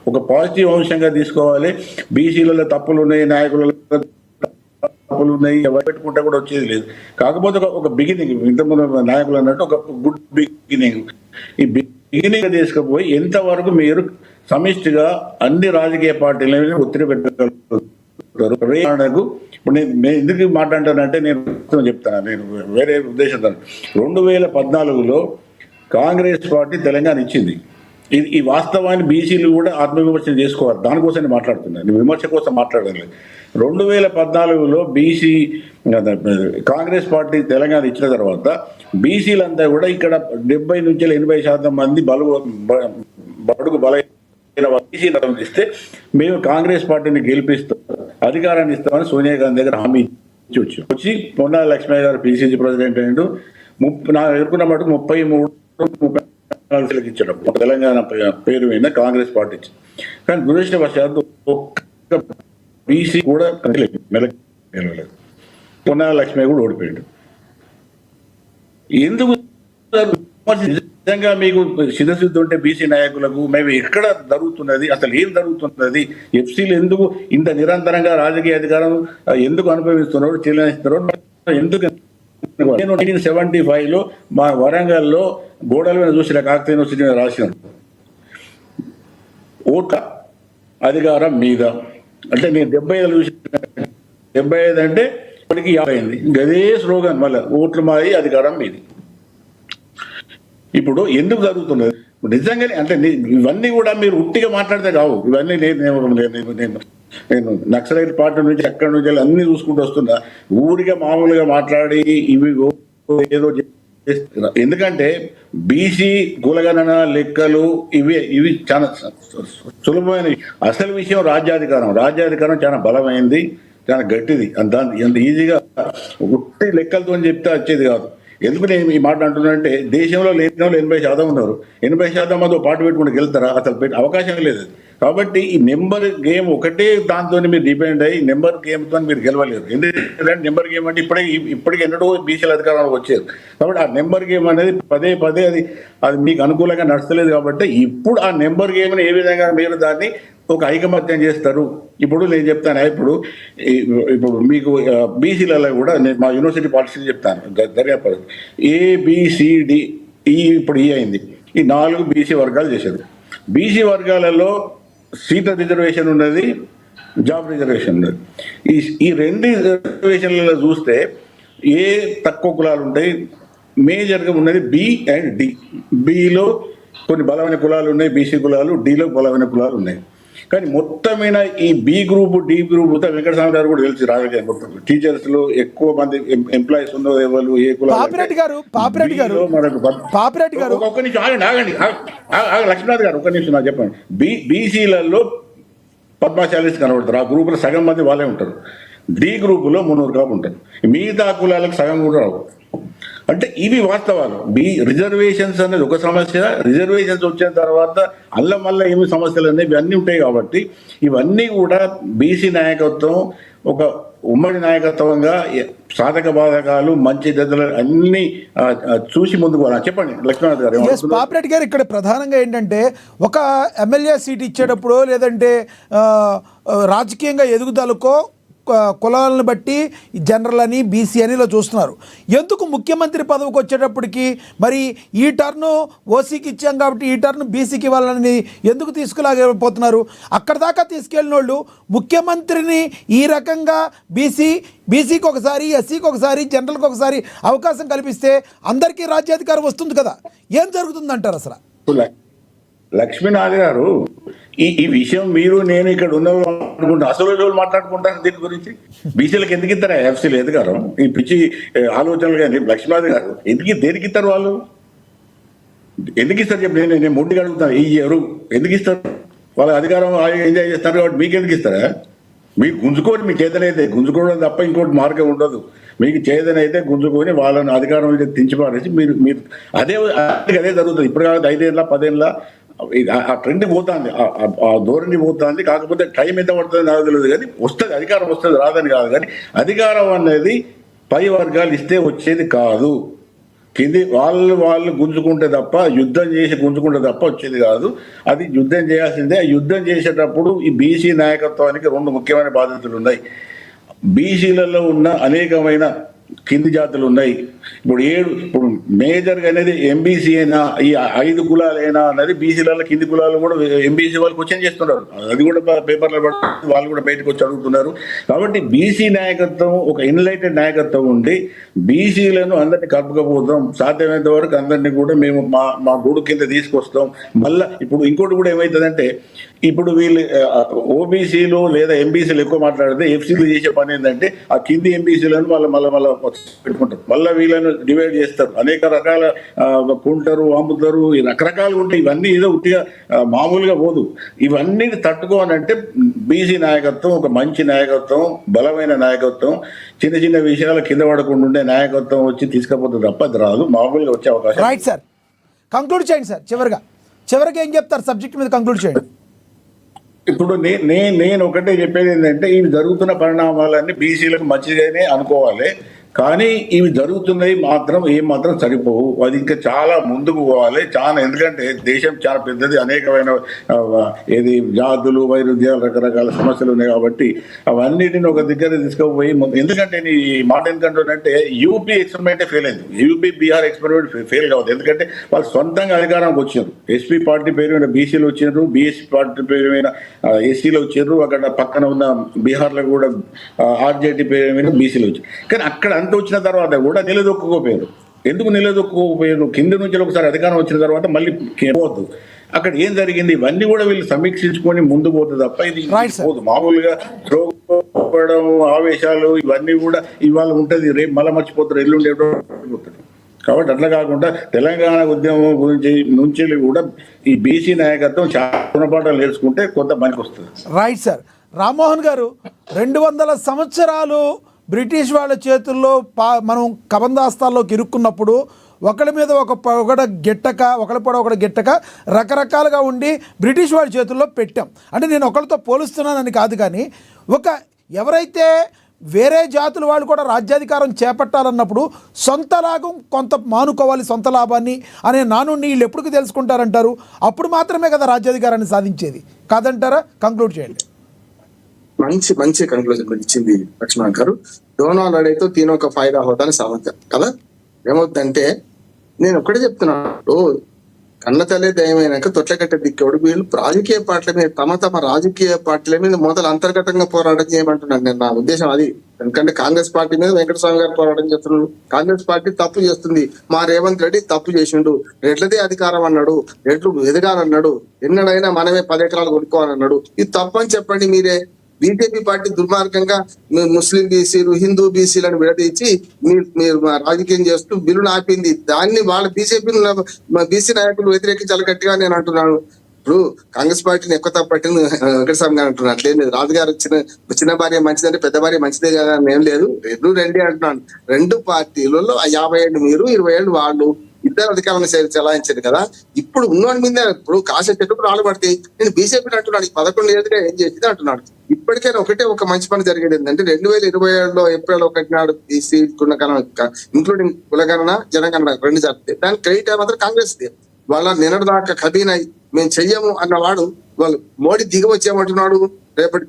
ఒక పాజిటివ్ అంశంగా తీసుకోవాలి. బీసీలలో తప్పులు ఉన్నాయి, నాయకులలో తప్పులు ఉన్నాయి, ఎవరు పెట్టుకుంటే కూడా వచ్చేది లేదు. కాకపోతే ఒక బిగినింగ్, ఇంతకుముందు నాయకులు అన్నట్టు ఒక గుడ్ బిగినింగ్. ఈ బిగినింగ్ తీసుకుపోయి ఎంతవరకు మీరు సమిష్టిగా అన్ని రాజకీయ పార్టీలను ఒత్తిడి పెట్టగలుగుతారు. ఇప్పుడు నేను ఎందుకు మాట్లాడతానంటే నేను చెప్తాను, నేను వేరే ఉద్దేశంతో 2014లో కాంగ్రెస్ పార్టీ తెలంగాణ ఇచ్చింది. ఈ వాస్తవాన్ని బీసీలు కూడా ఆత్మవిమర్శ చేసుకోవాలి, దానికోసం నేను మాట్లాడుతున్నాను, నేను విమర్శ కోసం మాట్లాడలేదు. 2014లో బీసీ కాంగ్రెస్ పార్టీ తెలంగాణ ఇచ్చిన తర్వాత బీసీలంతా కూడా ఇక్కడ 70 నుంచి 80% మంది బడుగు బలైన బీసీలను ఇస్తే మేము కాంగ్రెస్ పార్టీని గెలిపిస్తాం, అధికారాన్ని ఇస్తామని సోనియా గాంధీ దగ్గర హామీ ఇచ్చి వచ్చి పొన్నాల లక్ష్మయ్య గారు పిసిసి ప్రెసిడెంట్ అయ్యిండు. నాకు ఎదుర్కొన్న మటుకు 33 ఇచ్చడం తెలంగాణ పేరు మీద కాంగ్రెస్ పార్టీ ఇచ్చింది. కానీ దురదృష్టవశాత్తు ఒక్క బీసీ కూడా నిలవలేదు. పొన్నాల లక్ష్మయ్య కూడా ఓడిపోయాడు. ఎందుకు నిజంగా మీకు సిద్ధసిద్ధి ఉంటే బీసీ నాయకులకు మేము ఎక్కడ జరుగుతున్నది, అసలు ఏం జరుగుతున్నది, ఎఫ్సీలు ఎందుకు ఇంత నిరంతరంగా రాజకీయ అధికారం ఎందుకు అనుభవిస్తున్నారు, చెల్లిస్తున్నారు, ఎందుకు? నేను 1975లో మా వరంగల్లో గోడల మీద చూసిన కాకతీయ యూనివర్సిటీ రాసినాను, ఓట్ల అధికారం మీద అంటే నేను 75 చూసిన 75 అంటే ఇప్పటికి 50 అయింది. గదే స్లోగన్ మళ్ళీ ఓట్లు మాది అధికారం మీది. ఇప్పుడు ఎందుకు జరుగుతున్నది నిజంగానే అంటే ఇవన్నీ కూడా మీరు ఉట్టిగా మాట్లాడితే కావు. ఇవన్నీ నేను నక్సలైట్ పార్టీ నుంచి అక్కడి నుంచి అన్ని చూసుకుంటూ వస్తున్నా. ఊరిగా మామూలుగా మాట్లాడి ఇవి ఏదో ఎందుకంటే బీసీ కులగణన లెక్కలు ఇవి చాలా సులభమైనవి. అసలు విషయం రాజ్యాధికారం చాలా బలమైంది, చాలా గట్టిది. అంత ఈజీగా ఉట్టి లెక్కలతో చెప్తే వచ్చేది కాదు. ఎందుకు నేను ఈ మాట అంటున్నానంటే దేశంలో లేని వాళ్ళు 80% ఉన్నారు. 80% మంది పాటు పెట్టుకుని గెలుతారా? అసలు అవకాశం లేదు. కాబట్టి ఈ నెంబర్ గేమ్ ఒకటే దాంతో మీరు డిపెండ్ అయ్యి నెంబర్ గేమ్తో మీరు గెలవలేరు. ఎందుకంటే నెంబర్ గేమ్ అంటే ఇప్పటికి ఎన్నడూ బీసీల అధికారంలో వచ్చేది. కాబట్టి ఆ నెంబర్ గేమ్ అనేది పదే అది మీకు అనుకూలంగా నడుస్తలేదు. కాబట్టి ఇప్పుడు ఆ నెంబర్ గేమ్ని ఏ విధంగా మీరు దాన్ని ఒక ఐకమత్యం చేస్తారు. ఇప్పుడు నేను చెప్తాను, ఇప్పుడు మీకు బీసీలలో కూడా నేను మా యూనివర్సిటీ పాలసీ చెప్తాను. దర్యాప్తు ABCD ఇప్పుడు అయింది. ఈ 4 బీసీ వర్గాలు చేశారు. బీసీ వర్గాలలో సీట్ల రిజర్వేషన్ ఉన్నది, జాబ్ రిజర్వేషన్ ఉన్నది. ఈ 2 రిజర్వేషన్లలో చూస్తే ఏ తక్కువ కులాలు ఉంటాయి? మేజర్గా ఉన్నది B అండ్ D. బిలో కొన్ని బలమైన కులాలు ఉన్నాయి, బీసీ కులాలు. Dలో బలమైన కులాలు ఉన్నాయి. కానీ మొత్తమైన ఈ B group D group Venkataswamy గారు కూడా తెలిసి రాజకీయ మొత్తం టీచర్స్ లో ఎక్కువ మంది ఎంప్లాయీస్ ఉన్న ఎవరు ఏ కుల పాపిరెడ్డి గారు ఒక్క నిమిషం ఆగండి లక్ష్మీనాథ్ గారు ఒక్క నిమిషం నాకు చెప్పండి. బీసీలలో పద్మశాలీస్ కనబడతారు. ఆ గ్రూపులో సగం మంది వాళ్ళే ఉంటారు. D గ్రూపులో 300 కాపు ఉంటారు. మిగతా కులాలకు సగం కూడా రావు. అంటే ఇవి వాస్తవాలు. రిజర్వేషన్స్ అనేది ఒక సమస్య. రిజర్వేషన్స్ వచ్చిన తర్వాత మళ్ళీ ఏమి సమస్యలు అనేవి అన్నీ ఉంటాయి. కాబట్టి ఇవన్నీ కూడా బీసీ నాయకత్వం ఒక ఉమ్మడి నాయకత్వంగా సాధక బాధకాలు మంచి దశలు అన్ని చూసి ముందుకు పోవాలి. చెప్పండి లక్ష్మీనాథ్ గారు. పాపిరెడ్డి గారు, ఇక్కడ ప్రధానంగా ఏంటంటే ఒక ఎమ్మెల్యే సీట్ ఇచ్చేటప్పుడు లేదంటే రాజకీయంగా ఎదుగుదలకో కులాలను బట్టి జనరల్ అని బీసీ అని ఇలా చూస్తున్నారు. ఎందుకు ముఖ్యమంత్రి పదవికి వచ్చేటప్పటికి మరి ఈ టర్ను ఓసీకి ఇచ్చాం కాబట్టి ఈ టర్ను బీసీకి ఇవ్వాలని ఎందుకు తీసుకురాకపోతున్నారు? అక్కడ దాకా తీసుకెళ్ళిన వాళ్ళు ముఖ్యమంత్రిని ఈ రకంగా బీసీకి ఒకసారి, ఎస్సీకి ఒకసారి, జనరల్కి ఒకసారి అవకాశం కల్పిస్తే అందరికీ రాజ్యాధికారం వస్తుంది కదా. ఏం జరుగుతుందంటారు అసలు? లక్ష్మీనాథ్ గారు, ఈ విషయం మీరు నేను ఇక్కడ ఉన్న అనుకుంటా అసలు రోజులు మాట్లాడుకుంటారు దీని గురించి. బీసీలకు ఎందుకు ఇస్తారా ఎఫ్సీలు అధికారం? ఈ పిచ్చి ఆలోచనలు కానీ లక్ష్మీనాథ్ గారు దేనికి ఇస్తారు? వాళ్ళు ఎందుకు ఇస్తారు చెప్పి నేను మొండిగా అడుగుతాను. ఎవరు ఎందుకు ఇస్తారు? వాళ్ళ అధికారం ఎంజాయ్ చేస్తారు కాబట్టి మీకు ఎందుకు ఇస్తారా? మీకు గుంజుకొని మీ చేతనైతే గుంజుకోవడం తప్ప ఇంకోటి మార్గం ఉండదు. మీకు చేతనైతే గుంజుకొని వాళ్ళని అధికారం దించిపారేసి మీరు అదే జరుగుతుంది. ఇప్పుడు కాదు 5 ఏళ్ళ 10 ఏళ్ళ ఆ ట్రెండ్ పోతుంది, ఆ ధోరణి పోతుంది. కాకపోతే టైం ఎంత పడుతుంది నాకు తెలియదు, కానీ వస్తుంది, అధికారం వస్తుంది, రాదని కాదు. కానీ అధికారం అనేది పై వర్గాలు ఇస్తే వచ్చేది కాదు. కింది వాళ్ళు గుంజుకుంటే తప్ప, యుద్ధం చేసి గుంజుకుంటే తప్ప వచ్చేది కాదు. అది యుద్ధం చేయాల్సిందే. ఆ యుద్ధం చేసేటప్పుడు ఈ బీసీ నాయకత్వానికి 2 ముఖ్యమైన బాధ్యతలు ఉన్నాయి. బీసీలలో ఉన్న అనేకమైన కింది జాతులు ఉన్నాయి. ఇప్పుడు మేజర్గా అనేది ఎంబీసీ అయినా ఈ 5 కులాలైనా అన్నది బీసీలలో కింది కులాలు కూడా ఎంబీసీ వాళ్ళు క్వశ్చన్ చేస్తున్నారు. అది కూడా పేపర్లో పడుతుంది, వాళ్ళు కూడా బయటకు వచ్చి అడుగుతున్నారు. కాబట్టి బీసీ నాయకత్వం ఒక ఎన్లైటెడ్ నాయకత్వం ఉండి బీసీలను అందరినీ కలుపుకపోతాం, సాధ్యమైనంత వరకు అందరినీ కూడా మేము మా గూడు కింద తీసుకొస్తాం. మళ్ళీ ఇప్పుడు ఇంకోటి కూడా ఏమవుతుందంటే, ఇప్పుడు వీళ్ళు ఓబీసీలు లేదా ఎంబీసీలు ఎక్కువ మాట్లాడితే ఎఫ్సీలు చేసే పని ఏంటంటే ఆ కింది ఎంబీసీలను మళ్ళీ పెట్టుకుంటారు, మళ్ళీ వీళ్ళను డివైడ్ చేస్తారు, అనేక రకాల కొంటారు, అమ్ముతారు, రకరకాలుగా ఉంటాయి. ఇవన్నీ ఏదో ఉట్టిగా మామూలుగా పోదు. ఇవన్నీ తట్టుకోవాలంటే బీసీ నాయకత్వం ఒక మంచి నాయకత్వం, బలమైన నాయకత్వం, చిన్న చిన్న విషయాలు కింద పడకుండా ఉండే నాయకత్వం వచ్చి తీసుకపోతే తప్ప అది రాదు, మామూలుగా వచ్చే అవకాశం. రైట్ సార్, కంక్లూడ్ చేయండి సార్. చివరిగా ఏం చెప్తారు సబ్జెక్ట్ మీద? కంక్లూడ్ చేయండి. ఇప్పుడు నేను ఒకటే చెప్పేది ఏంటంటే, ఇవి జరుగుతున్న పరిణామాలన్నీ బీసీలకు మంచిగానే అనుకోవాలి. కానీ ఇవి జరుగుతున్నాయి మాత్రం మాత్రం సరిపోవు. అది ఇంకా చాలా ముందుకు పోవాలి. చాలా, ఎందుకంటే దేశం చాలా పెద్దది, అనేకమైన ఏది జాతులు, వైరుధ్యాలు, రకరకాల సమస్యలు ఉన్నాయి కాబట్టి అవన్నిటిని ఒక దగ్గర తీసుకుపోయి, ఎందుకంటే ఈ మాట ఎందుకంటే యూపీ ఎక్స్పెరిమెంటే ఫెయిల్ అయింది. యూపీ బీహార్ ఎక్స్పెరిమెంట్ ఫెయిల్ కావద్దు. ఎందుకంటే వాళ్ళు సొంతంగా అధికారంకి వచ్చారు. ఎస్పీ పార్టీ పేరు మీద బీసీలు వచ్చారు, బీఎస్పీ పార్టీ పేరు మీద ఎస్సీలు వచ్చారు, అక్కడ పక్కన ఉన్న బీహార్లో కూడా ఆర్జేడీ పేరు మీద బీసీలు వచ్చారు. కానీ అక్కడ అంత వచ్చిన తర్వాత కూడా నిలదొక్కుకోపోయారు. ఎందుకు నిలదొక్కుకోపోయారు? కింద నుంచి ఒకసారి అధికారం వచ్చిన తర్వాత మళ్ళీ పోవద్దు. అక్కడ ఏం జరిగింది ఇవన్నీ కూడా వీళ్ళు సమీక్షించుకొని ముందు పోతుంది తప్ప ఇది పోదు. మామూలుగా చూపడం, ఆవేశాలు ఇవన్నీ కూడా ఇవాళ ఉంటుంది, రేపు మళ్ళీ మర్చిపోతారు, ఎల్లుండి పోతారు. కాబట్టి అట్లా కాకుండా తెలంగాణ ఉద్యమం గురించి నుంచి కూడా ఈ బీసీ నాయకత్వం చాలా గుణపాఠాలు నేర్చుకుంటే కొంత పనికి వస్తుంది. Right sir. రామ్మోహన్ గారు, 200 సంవత్సరాలు బ్రిటిష్ వాళ్ళ చేతుల్లో మనం కబందాస్తాల్లోకి ఇరుక్కున్నప్పుడు ఒకళ్ళ మీద ఒకడ గిట్టక, ఒకళ్ళ గిట్టక రకరకాలుగా ఉండి బ్రిటిష్ వాళ్ళ చేతుల్లో పెట్టాం. అంటే నేను ఒకళ్ళతో పోలుస్తున్నానని కాదు, కానీ ఎవరైతే వేరే జాతుల వాళ్ళు కూడా రాజ్యాధికారం చేపట్టాలన్నప్పుడు సొంత లాభం కొంత మానుకోవాలి, సొంత లాభాన్ని అనే నానుడిని వీళ్ళు ఎప్పుడు తెలుసుకుంటారంటారు? అప్పుడు మాత్రమే కదా రాజ్యాధికారాన్ని సాధించేది, కాదంటారా? కంక్లూడ్ చేయండి. మంచి కంక్లూజన్ ఇచ్చింది లక్ష్మణ్ గారు. దోనో లడైతో తీనో ఒక ఫైదా హోదాని సామర్థ్యం కదా. ఏమవుతుందంటే నేను ఒక్కటే చెప్తున్నాను, కన్న తల్లి దయమైనాక తొట్లకట్ట దిక్కేవాడు. వీళ్ళు రాజకీయ పార్టీల మీద తమ రాజకీయ పార్టీల మీద మొదలు అంతర్గతంగా పోరాటం చేయమంటున్నాను నేను. నా ఉద్దేశం అది. ఎందుకంటే కాంగ్రెస్ పార్టీ మీద వెంకటస్వామి గారు పోరాటం చేస్తున్నాడు. కాంగ్రెస్ పార్టీ తప్పు చేస్తుంది, మా రేవంత్ రెడ్డి తప్పు చేసిండు, రెడ్లదే అధికారం అన్నాడు, రెడ్లు ఎదగాలన్నాడు, ఎన్నడైనా మనమే 10 ఎకరాలు కొనుక్కోవాలన్నాడు. ఇది తప్పని చెప్పండి మీరే. బీజేపీ పార్టీ దుర్మార్గంగా ముస్లిం బీసీలు, హిందూ బీసీలను విడదీసి మీరు రాజకీయం చేస్తూ బిల్లును ఆపింది. దాన్ని వాళ్ళ బీసీ నాయకులు వ్యతిరేకించాలి గట్టిగా నేను అంటున్నాను. ఇప్పుడు కాంగ్రెస్ పార్టీని ఎక్కువ తప్పట్టిన వెంకటస్వామి గారు అంటున్నారు. అట్లేదు, రాజుగారు చిన్న భార్య మంచిదంటే పెద్ద భార్య మంచిదే కదా అని ఏం లేదు. రెండే అంటున్నాను. 2 పార్టీలలో 50 ఏళ్ళు మీరు, 20 ఏళ్ళు వాళ్ళు, ఇద్దరు అధికారాన్ని చెలాయించారు కదా. ఇప్పుడు ఉన్నోడి మీద ఇప్పుడు కాశ చెట్టుకు రాళ్ళు పడితే నేను బీజేపీ అంటున్నాడు 11 ఏళ్ళుగా ఏం చేసింది అంటున్నాడు. ఇప్పటికైనా ఒక మంచి పని జరిగేది ఏంటంటే 2027లో ఏప్రిల్ 1 నాడు బీసీ కులగణన ఇంక్లూడింగ్ కులగణన, జనగణన 2 జరిగితే దానికి క్రెడిట్ మాత్రం కాంగ్రెస్ దే. వాళ్ళ నిన్నటిదాకా కబీనై మేము చెయ్యము అన్నవాడు వాళ్ళు మోడీ దిగి వచ్చేయమంటున్నాడు. రేపటి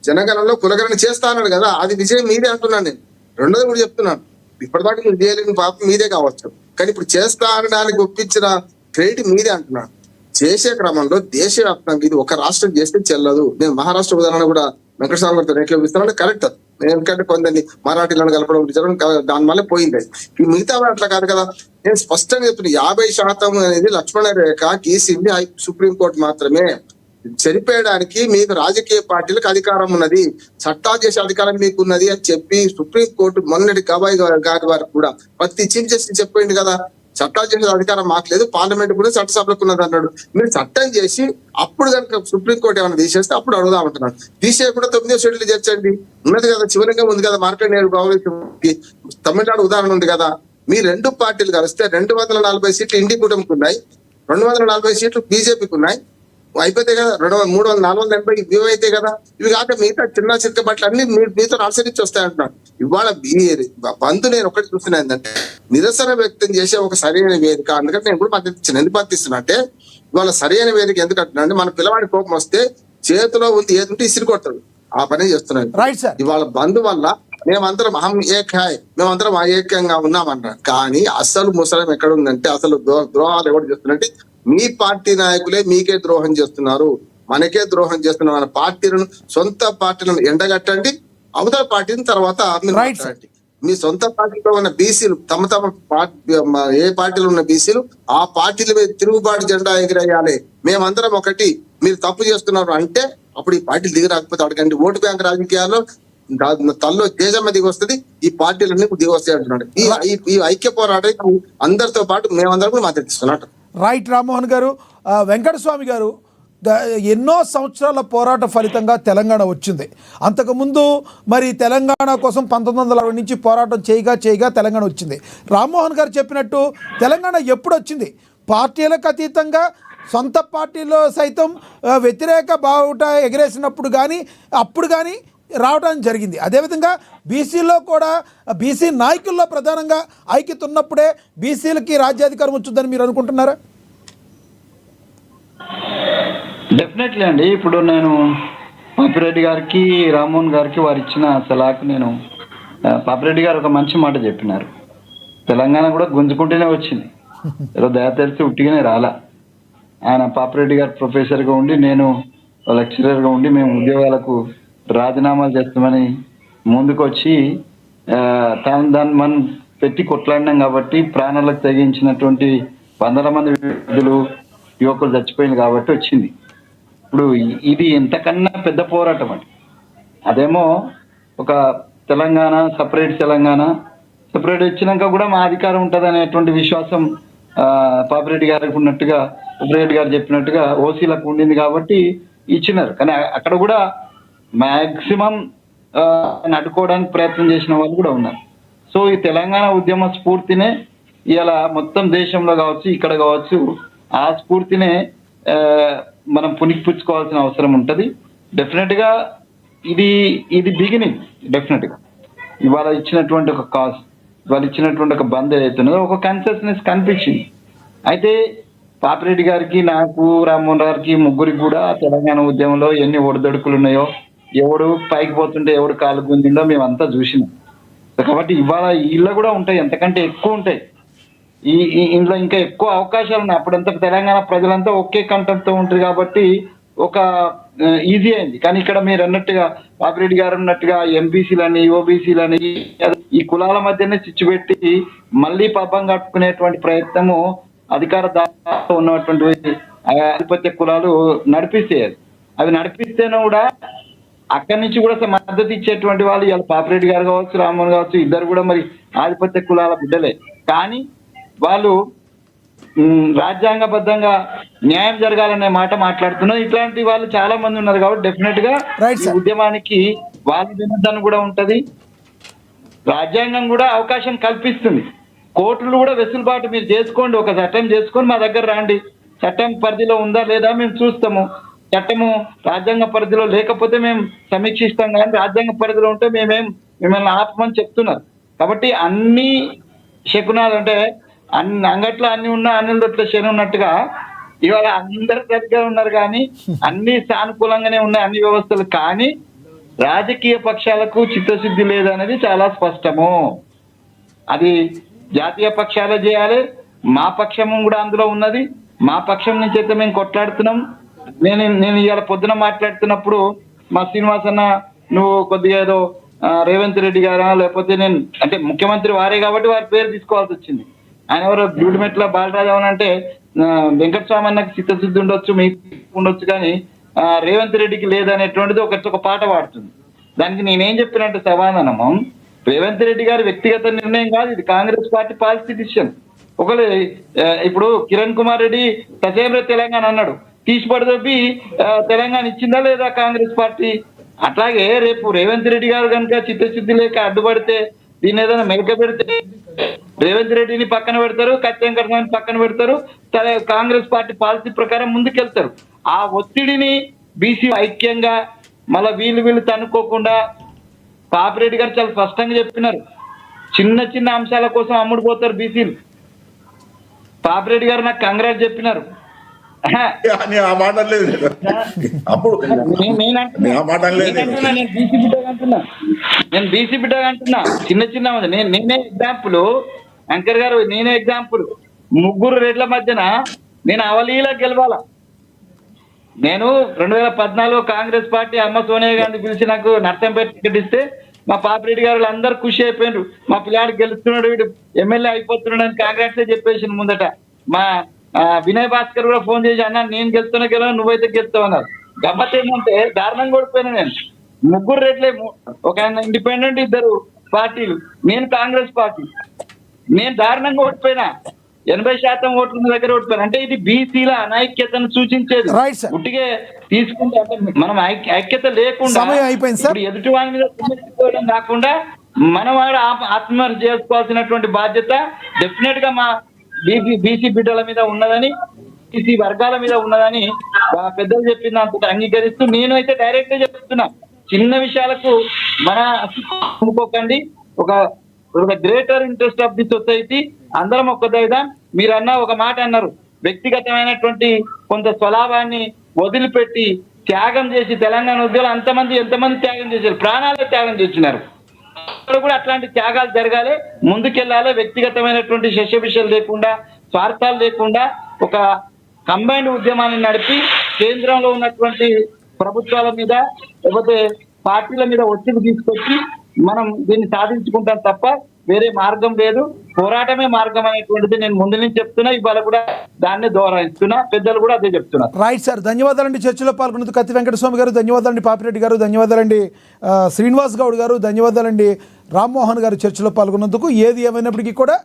జనగణనలో కులగణన చేస్తా అన్నాడు కదా, అది విజయం మీదే అంటున్నాను నేను. రెండోది కూడా చెప్తున్నాను, ఇప్పటిదాకా మీరు చేయలేని పాపం మీదే కావచ్చు, కానీ ఇప్పుడు చేస్తా అనడానికి ఒప్పించిన క్రెడిట్ మీదే అంటున్నాను. చేసే క్రమంలో దేశవ్యాప్తంగా ఇది ఒక రాష్ట్రం చేస్తే చెల్లదు. నేను మహారాష్ట్ర ఉదాహరణ కూడా వెంకటస్వామి గారితో ఏకీభవిస్తున్నాను. కరెక్ట్. ఎందుకంటే కొందరిని మరాఠీలను కలపడం దాని వల్ల పోయింది. ఈ మిగతా అట్లా కాదు కదా. నేను స్పష్టంగా చెప్తున్నా, 50% అనేది లక్ష్మణ రేఖ గీసింది సుప్రీంకోర్టు మాత్రమే. చెరిపేయడానికి మీకు రాజకీయ పార్టీలకు అధికారం ఉన్నది, చట్టాలు చేసే అధికారం మీకు ఉన్నది అని చెప్పి సుప్రీంకోర్టు మొన్నటి గవాయి గారి వారికి కూడా ప్రతి చీఫ్ జస్టిస్ చెప్పింది కదా, చట్టాలు చేసే అధికారం మాకు లేదు, పార్లమెంట్ కూడా చట్టసభలకు ఉన్నది అన్నాడు. మీరు చట్టం చేసి అప్పుడు కనుక సుప్రీంకోర్టు ఏమైనా తీసేస్తే అప్పుడు అడుగుదామంటున్నాడు. తీసేయకుండా 9వ షెడ్యూల్ చేర్చండి ఉన్నది కదా, చివరిగా ఉంది కదా. మార్కెట్ నేరు గౌరవించి తమిళనాడు ఉదాహరణ ఉంది కదా. మీ 2 పార్టీలు కలిస్తే 240 సీట్లు ఇండి కూటమికి ఉన్నాయి, 240 సీట్లు బీజేపీకి ఉన్నాయి. అయిపోతే కదా 480 ఇవి అయితే కదా. ఇవి కాక మిగతా చిన్న చిన్న బట్టలు అన్ని మీతో అనుసరించి వస్తాయంటున్నాడు. ఇవాళ బంధు నేను ఒకటి చూస్తున్నా ఏంటంటే నిరసన వ్యక్తం చేసే ఒక సరైన వేదిక. అందుకంటే నేను కూడా మద్దతు ఇచ్చిన. ఎందుకు మద్దతిస్తున్నా అంటే ఇవాళ సరైన వేదిక ఎందుకు అంటున్నా, మన పిల్లవాడి కోపం వస్తే చేతిలో ఉంది ఏదంటే ఇసిరి కొడతాడు, ఆ పని చేస్తున్నాడు. ఇవాళ బంధు వల్ల మేమందరం మేమందరం ఏకంగా ఉన్నామన్నారు. కానీ అసలు ముసలం ఎక్కడ ఉందంటే, అసలు ద్రోహాలు ఎవరు చేస్తున్నారంటే మీ పార్టీ నాయకులే మీకే ద్రోహం చేస్తున్నారు, మనకే ద్రోహం చేస్తున్నారు. మన పార్టీలను, సొంత పార్టీలను ఎండగట్టండి, అవతల పార్టీని తర్వాత మాట్లాడండి. మీ సొంత పార్టీలో ఉన్న బీసీలు తమ ఏ పార్టీలో ఉన్న బీసీలు ఆ పార్టీల మీద తిరుగుబాటు జెండా ఎగిరేయాలి. మేమందరం ఒకటి, మీరు తప్పు చేస్తున్నారు అంటే అప్పుడు ఈ పార్టీలు దిగి రాకపోతే అడగండి. ఓటు బ్యాంక్ రాజకీయాల్లో తల్లో తేజమ్మ దిగి వస్తుంది, ఈ పార్టీలన్నీ దిగి వస్తాయి అంటున్నాడు. ఈ ఐక్య పోరాటం అందరితో పాటు మేమందరం కూడా మద్దతిస్తున్నట్టు. రైట్ రామ్మోహన్ గారు. వెంకటస్వామి గారు, ఎన్నో సంవత్సరాల పోరాట ఫలితంగా తెలంగాణ వచ్చింది. అంతకుముందు మరి తెలంగాణ కోసం 1960 నుంచి పోరాటం చేయగా తెలంగాణ వచ్చింది. రామ్మోహన్ గారు చెప్పినట్టు తెలంగాణ ఎప్పుడు వచ్చింది? పార్టీలకు అతీతంగా సొంత పార్టీలో సైతం వ్యతిరేక బావుట ఎగిరేసినప్పుడు కానీ అప్పుడు కానీ రావడానికి జరిగింది. అదేవిధంగా బీసీలో కూడా బీసీ నాయకుల్లో ప్రధానంగా ఐక్యత ఉన్నప్పుడే బీసీలకి రాజ్యాధికారం వచ్చుద్దని మీరు అనుకుంటున్నారా? డెఫినెట్లీ అండి. ఇప్పుడు నేను పాపిరెడ్డి గారికి, రామ్మోహన్ గారికి వారు ఇచ్చిన సలహాకు నేను పాపిరెడ్డి గారు ఒక మంచి మాట చెప్పినారు. తెలంగాణ కూడా గుంజుకుంటూనే వచ్చింది, ఏదో దయ తెలిసి ఉట్టిగానే రాలా. ఆయన పాపిరెడ్డి గారు ప్రొఫెసర్గా ఉండి, నేను లెక్చరర్గా ఉండి మేము ఉద్యోగాలకు రాజీనామాలు చేస్తామని ముందుకు వచ్చి దాన్ని మనం పెట్టి కొట్లాడినాం కాబట్టి ప్రాణాలకు తెగించినటువంటి వందల మంది విద్యార్థులు, యువకులు చచ్చిపోయింది కాబట్టి వచ్చింది. ఇప్పుడు ఇది ఎంతకన్నా పెద్ద పోరాటం అండి. అదేమో ఒక తెలంగాణ సపరేట్ వచ్చినాక కూడా మా అధికారం ఉంటుంది అనేటువంటి విశ్వాసం పాపిరెడ్డి గారికి ఉన్నట్టుగా, పాపిరెడ్డి గారు చెప్పినట్టుగా ఓసీలకు ఉండింది కాబట్టి ఇచ్చినారు. కానీ అక్కడ కూడా మ్యాక్సిమం అడ్డుకోవడానికి ప్రయత్నం చేసిన వాళ్ళు కూడా ఉన్నారు. సో ఈ తెలంగాణ ఉద్యమ స్ఫూర్తినే ఇలా మొత్తం దేశంలో కావచ్చు, ఇక్కడ కావచ్చు, ఆ స్ఫూర్తినే మనం పుణికిపుచ్చుకోవాల్సిన అవసరం ఉంటుంది. డెఫినెట్గా ఇది బిగినింగ్. డెఫినెట్గా ఇవాళ ఇచ్చినటువంటి ఒక కాజ్, ఇవాళ ఇచ్చినటువంటి ఒక బంద్ ఏదైతున్నదో ఒక కన్సిస్టెన్స్ కనిపించింది. అయితే పాపిరెడ్డి గారికి, నాకు, రామ్మోహన్ గారికి ముగ్గురికి కూడా తెలంగాణ ఉద్యమంలో ఎన్ని ఒడిదొడుకులు ఉన్నాయో, ఎవడు పైకి పోతుంటే ఎవడు కాలు గుంజిండో మేమంతా చూసినాం. కాబట్టి ఇవాళ వీళ్ళ కూడా ఉంటాయి, ఎంతకంటే ఎక్కువ ఉంటాయి. ఇందులో ఇంకా ఎక్కువ అవకాశాలు ఉన్నాయి. అప్పుడంతా తెలంగాణ ప్రజలంతా ఒకే కంఠంతో ఉంటుంది కాబట్టి ఒక ఈజీ అయింది. కానీ ఇక్కడ మీరు అన్నట్టుగా పాపిరెడ్డి గారు అన్నట్టుగా ఎంబీసీలని, ఓబీసీలని ఈ కులాల మధ్యనే చిచ్చు పెట్టి మళ్ళీ పబ్బం కట్టుకునేటువంటి ప్రయత్నము అధికార దాంట్లో ఉన్నటువంటి ఆధిపత్య కులాలు నడిపిస్తాయి. అవి నడిపిస్తేనే కూడా అక్కడి నుంచి కూడా మద్దతు ఇచ్చేటువంటి వాళ్ళు ఇవాళ పాపిరెడ్డి గారు కావచ్చు, రామ్మోహన్ కావచ్చు, ఇద్దరు కూడా మరి ఆధిపత్య కులాల బిడ్డలే. కానీ వాళ్ళు రాజ్యాంగబద్ధంగా న్యాయం జరగాలనే మాట మాట్లాడుతున్నారు. ఇట్లాంటి వాళ్ళు చాలా మంది ఉన్నారు కాబట్టి డెఫినెట్ గా ఈ ఉద్యమానికి వాళ్ళ వినోదాన్ని కూడా ఉంటది. రాజ్యాంగం కూడా అవకాశం కల్పిస్తుంది. కోర్టులు కూడా వెసులుబాటు మీరు చేసుకోండి, ఒక చట్టం చేసుకొని మా దగ్గర రండి, చట్టం పరిధిలో ఉందా లేదా మేము చూస్తాము. చట్టము రాజ్యాంగ పరిధిలో లేకపోతే మేము సమీక్షిస్తాం, కానీ రాజ్యాంగ పరిధిలో ఉంటే మిమ్మల్ని ఆపమని చెప్తున్నారు. కాబట్టి అన్ని శకునాలు అంటే అంగట్లో అన్ని ఉన్నా అన్నిట్లో శని ఉన్నట్టుగా ఇవాళ అందరు సరిగ్గా ఉన్నారు, కానీ అన్ని సానుకూలంగానే ఉన్నాయి అన్ని వ్యవస్థలు. కానీ రాజకీయ పక్షాలకు చిత్తశుద్ధి లేదనేది చాలా స్పష్టము. అది జాతీయ పక్షాలే చేయాలి. మా పక్షము కూడా అందులో ఉన్నది. మా పక్షం నుంచి అయితే మేము కొట్లాడుతున్నాం. నేను ఇవాళ పొద్దున మాట్లాడుతున్నప్పుడు మా శ్రీనివాస్ అన్న, నువ్వు కొద్దిగా ఏదో రేవంత్ రెడ్డి గారా లేకపోతే నేను అంటే ముఖ్యమంత్రి వారే కాబట్టి వారి పేరు తీసుకోవాల్సి వచ్చింది. ఆయన ఎవరో బ్యూటిమెట్ల బాలరాజు అంటే వెంకటస్వామి అన్నకి చిత్తశుద్ధి ఉండొచ్చు, మీకు ఉండొచ్చు, కానీ రేవంత్ రెడ్డికి లేదనేటువంటిది ఒక పాట పాడుతుంది. దానికి నేనేం చెప్పినట్టు సమాధానము, రేవంత్ రెడ్డి గారి వ్యక్తిగత నిర్ణయం కాదు, ఇది కాంగ్రెస్ పార్టీ పాలసీ డిసిషన్. ఒకళ్ళు ఇప్పుడు కిరణ్ కుమార్ రెడ్డి ససేమ్రే తెలంగాణ అన్నాడు, తీసిపడదొప్పి తెలంగాణ ఇచ్చిందా లేదా కాంగ్రెస్ పార్టీ? అట్లాగే రేపు రేవంత్ రెడ్డి గారు కనుక చిత్తశుద్ధి లేక అడ్డుపడితే, దీన్ని ఏదైనా మెలక పెడితే రేవంత్ రెడ్డిని పక్కన పెడతారు, కత్యంకర్ని పక్కన పెడతారు, కాంగ్రెస్ పార్టీ పాలసీ ప్రకారం ముందుకెళ్తారు. ఆ ఒత్తిడిని బీసీ ఐక్యంగా మళ్ళీ వీళ్ళు తనుకోకుండా పాపిరెడ్డి గారు చాలా స్పష్టంగా చెప్పినారు. చిన్న అంశాల కోసం అమ్ముడుపోతారు బీసీలు. పాపిరెడ్డి గారు నాకు కంగ్రాట్ చెప్పినారు. ఆ మాట లేదు అప్పుడు, నేను బీసీ బిడ్డగా అంటున్నా. చిన్న నేనే ఎగ్జాంపుల్, యాంకర్ గారు నేనే ఎగ్జాంపుల్. ముగ్గురు రెడ్ల మధ్యన నేను అవలీలా గెలవాల. నేను 2014 కాంగ్రెస్ పార్టీ అమ్మ సోనియా గాంధీ పిలిచి నాకు నర్సంపేట టికెట్ ఇస్తే మా పాపిరెడ్డి గారు అందరు ఖుషి అయిపోయినారు. మా పిల్లాడు గెలుస్తున్నాడు, వీడు ఎమ్మెల్యే అయిపోతున్నాడు అని కాంగ్రెస్ చెప్పేసి ముందట. మా వినయ్ భాస్కర్ కూడా ఫోన్ చేసి, అన్న నేను గెలుతున్నా నువ్వైతే గెలుస్తావు అన్నారు. గమ్మత్ ఏంటంటే దారుణంగా ఓడిపోయినా నేను. ముగ్గురు రెడ్లే, ఒక ఇండిపెండెంట్, ఇద్దరు పార్టీలు, నేను కాంగ్రెస్ పార్టీ. నేను దారుణంగా ఓడిపోయినా, 80% ఓట్ల దగ్గర ఓడిపోయినా. అంటే ఇది బీసీల అనైక్యతను సూచించేది. ఉట్టిగే తీసుకుంటే అంటే మనం ఐక్యత లేకుండా ఎదుటి వారి మీద తీసుకోవడం కాకుండా మనవాడు ఆత్మహత్య చేసుకోవాల్సినటువంటి బాధ్యత డెఫినెట్ గా మా బీసీ బిడ్డల మీద ఉన్నదని, బీసీ వర్గాల మీద ఉన్నదని పెద్దలు చెప్పిన అంత అంగీకరిస్తూ నేను అయితే డైరెక్ట్ గా చెప్తున్నా, చిన్న విషయాలకు మన అమ్ముకోకండి. ఒక greater interest of the society, అందరం ఒక్కదైదా. మీరు ఒక మాట అన్నారు, వ్యక్తిగతమైనటువంటి కొంత స్వలాభాన్ని వదిలిపెట్టి త్యాగం చేసి తెలంగాణ ఉద్యోగులు ఎంతమంది త్యాగం చేశారు, ప్రాణాలే త్యాగం చేసినారు. ఇక్కడ కూడా అట్లాంటి త్యాగాలు జరగాలి, ముందుకెళ్లాలి. వ్యక్తిగతమైనటువంటి శస్యభిషలు లేకుండా, స్వార్థాలు లేకుండా ఒక కంబైన్డ్ ఉద్యమాన్ని నడిపి కేంద్రంలో ఉన్నటువంటి ప్రభుత్వాల మీద లేకపోతే పార్టీల మీద ఒత్తిడి తీసుకొచ్చి మనం దీన్ని సాధించుకుంటాం తప్ప వేరే మార్గం లేదు. పోరాటమే మార్గం అనేటువంటిది నేను ముందు నుంచి చెప్తున్నా, ఇవాళ కూడా దాన్ని దోహరిస్తున్నా, పెద్దలు కూడా అదే చెప్తున్నారు. రైట్ సార్, ధన్యవాదాలండి. చర్చలో పాల్గొన్నందుకు కత్తి వెంకటస్వామి గారు, ధన్యవాదాలండి. పాపిరెడ్డి గారు ధన్యవాదాలండి. శ్రీనివాస్ గౌడ్ గారు ధన్యవాదాలండి. రామ్మోహన్ గారు చర్చలో పాల్గొన్నందుకు. ఏది ఏమైనప్పటికీ కూడా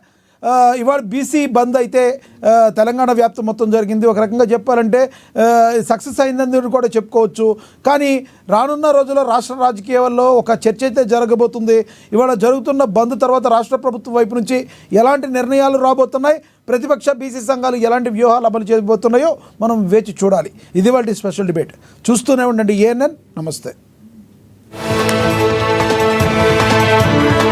ఇవాళ బీసీ బంద్ అయితే తెలంగాణ వ్యాప్తం మొత్తం జరిగింది. ఒక రకంగా చెప్పాలంటే సక్సెస్ అయిందని కూడా చెప్పుకోవచ్చు. కానీ రానున్న రోజుల్లో రాష్ట్ర రాజకీయాల్లో ఒక చర్చ అయితే జరగబోతుంది. ఇవాళ జరుగుతున్న బంద్ తర్వాత రాష్ట్ర ప్రభుత్వం వైపు నుంచి ఎలాంటి నిర్ణయాలు రాబోతున్నాయి, ప్రతిపక్ష బీసీ సంఘాలు ఎలాంటి వ్యూహాలు అమలు చేయబోతున్నాయో మనం వేచి చూడాలి. ఇది వాళ్ళ స్పెషల్ డిబేట్. చూస్తూనే ఉండండి ఏఎన్ఎన్. నమస్తే.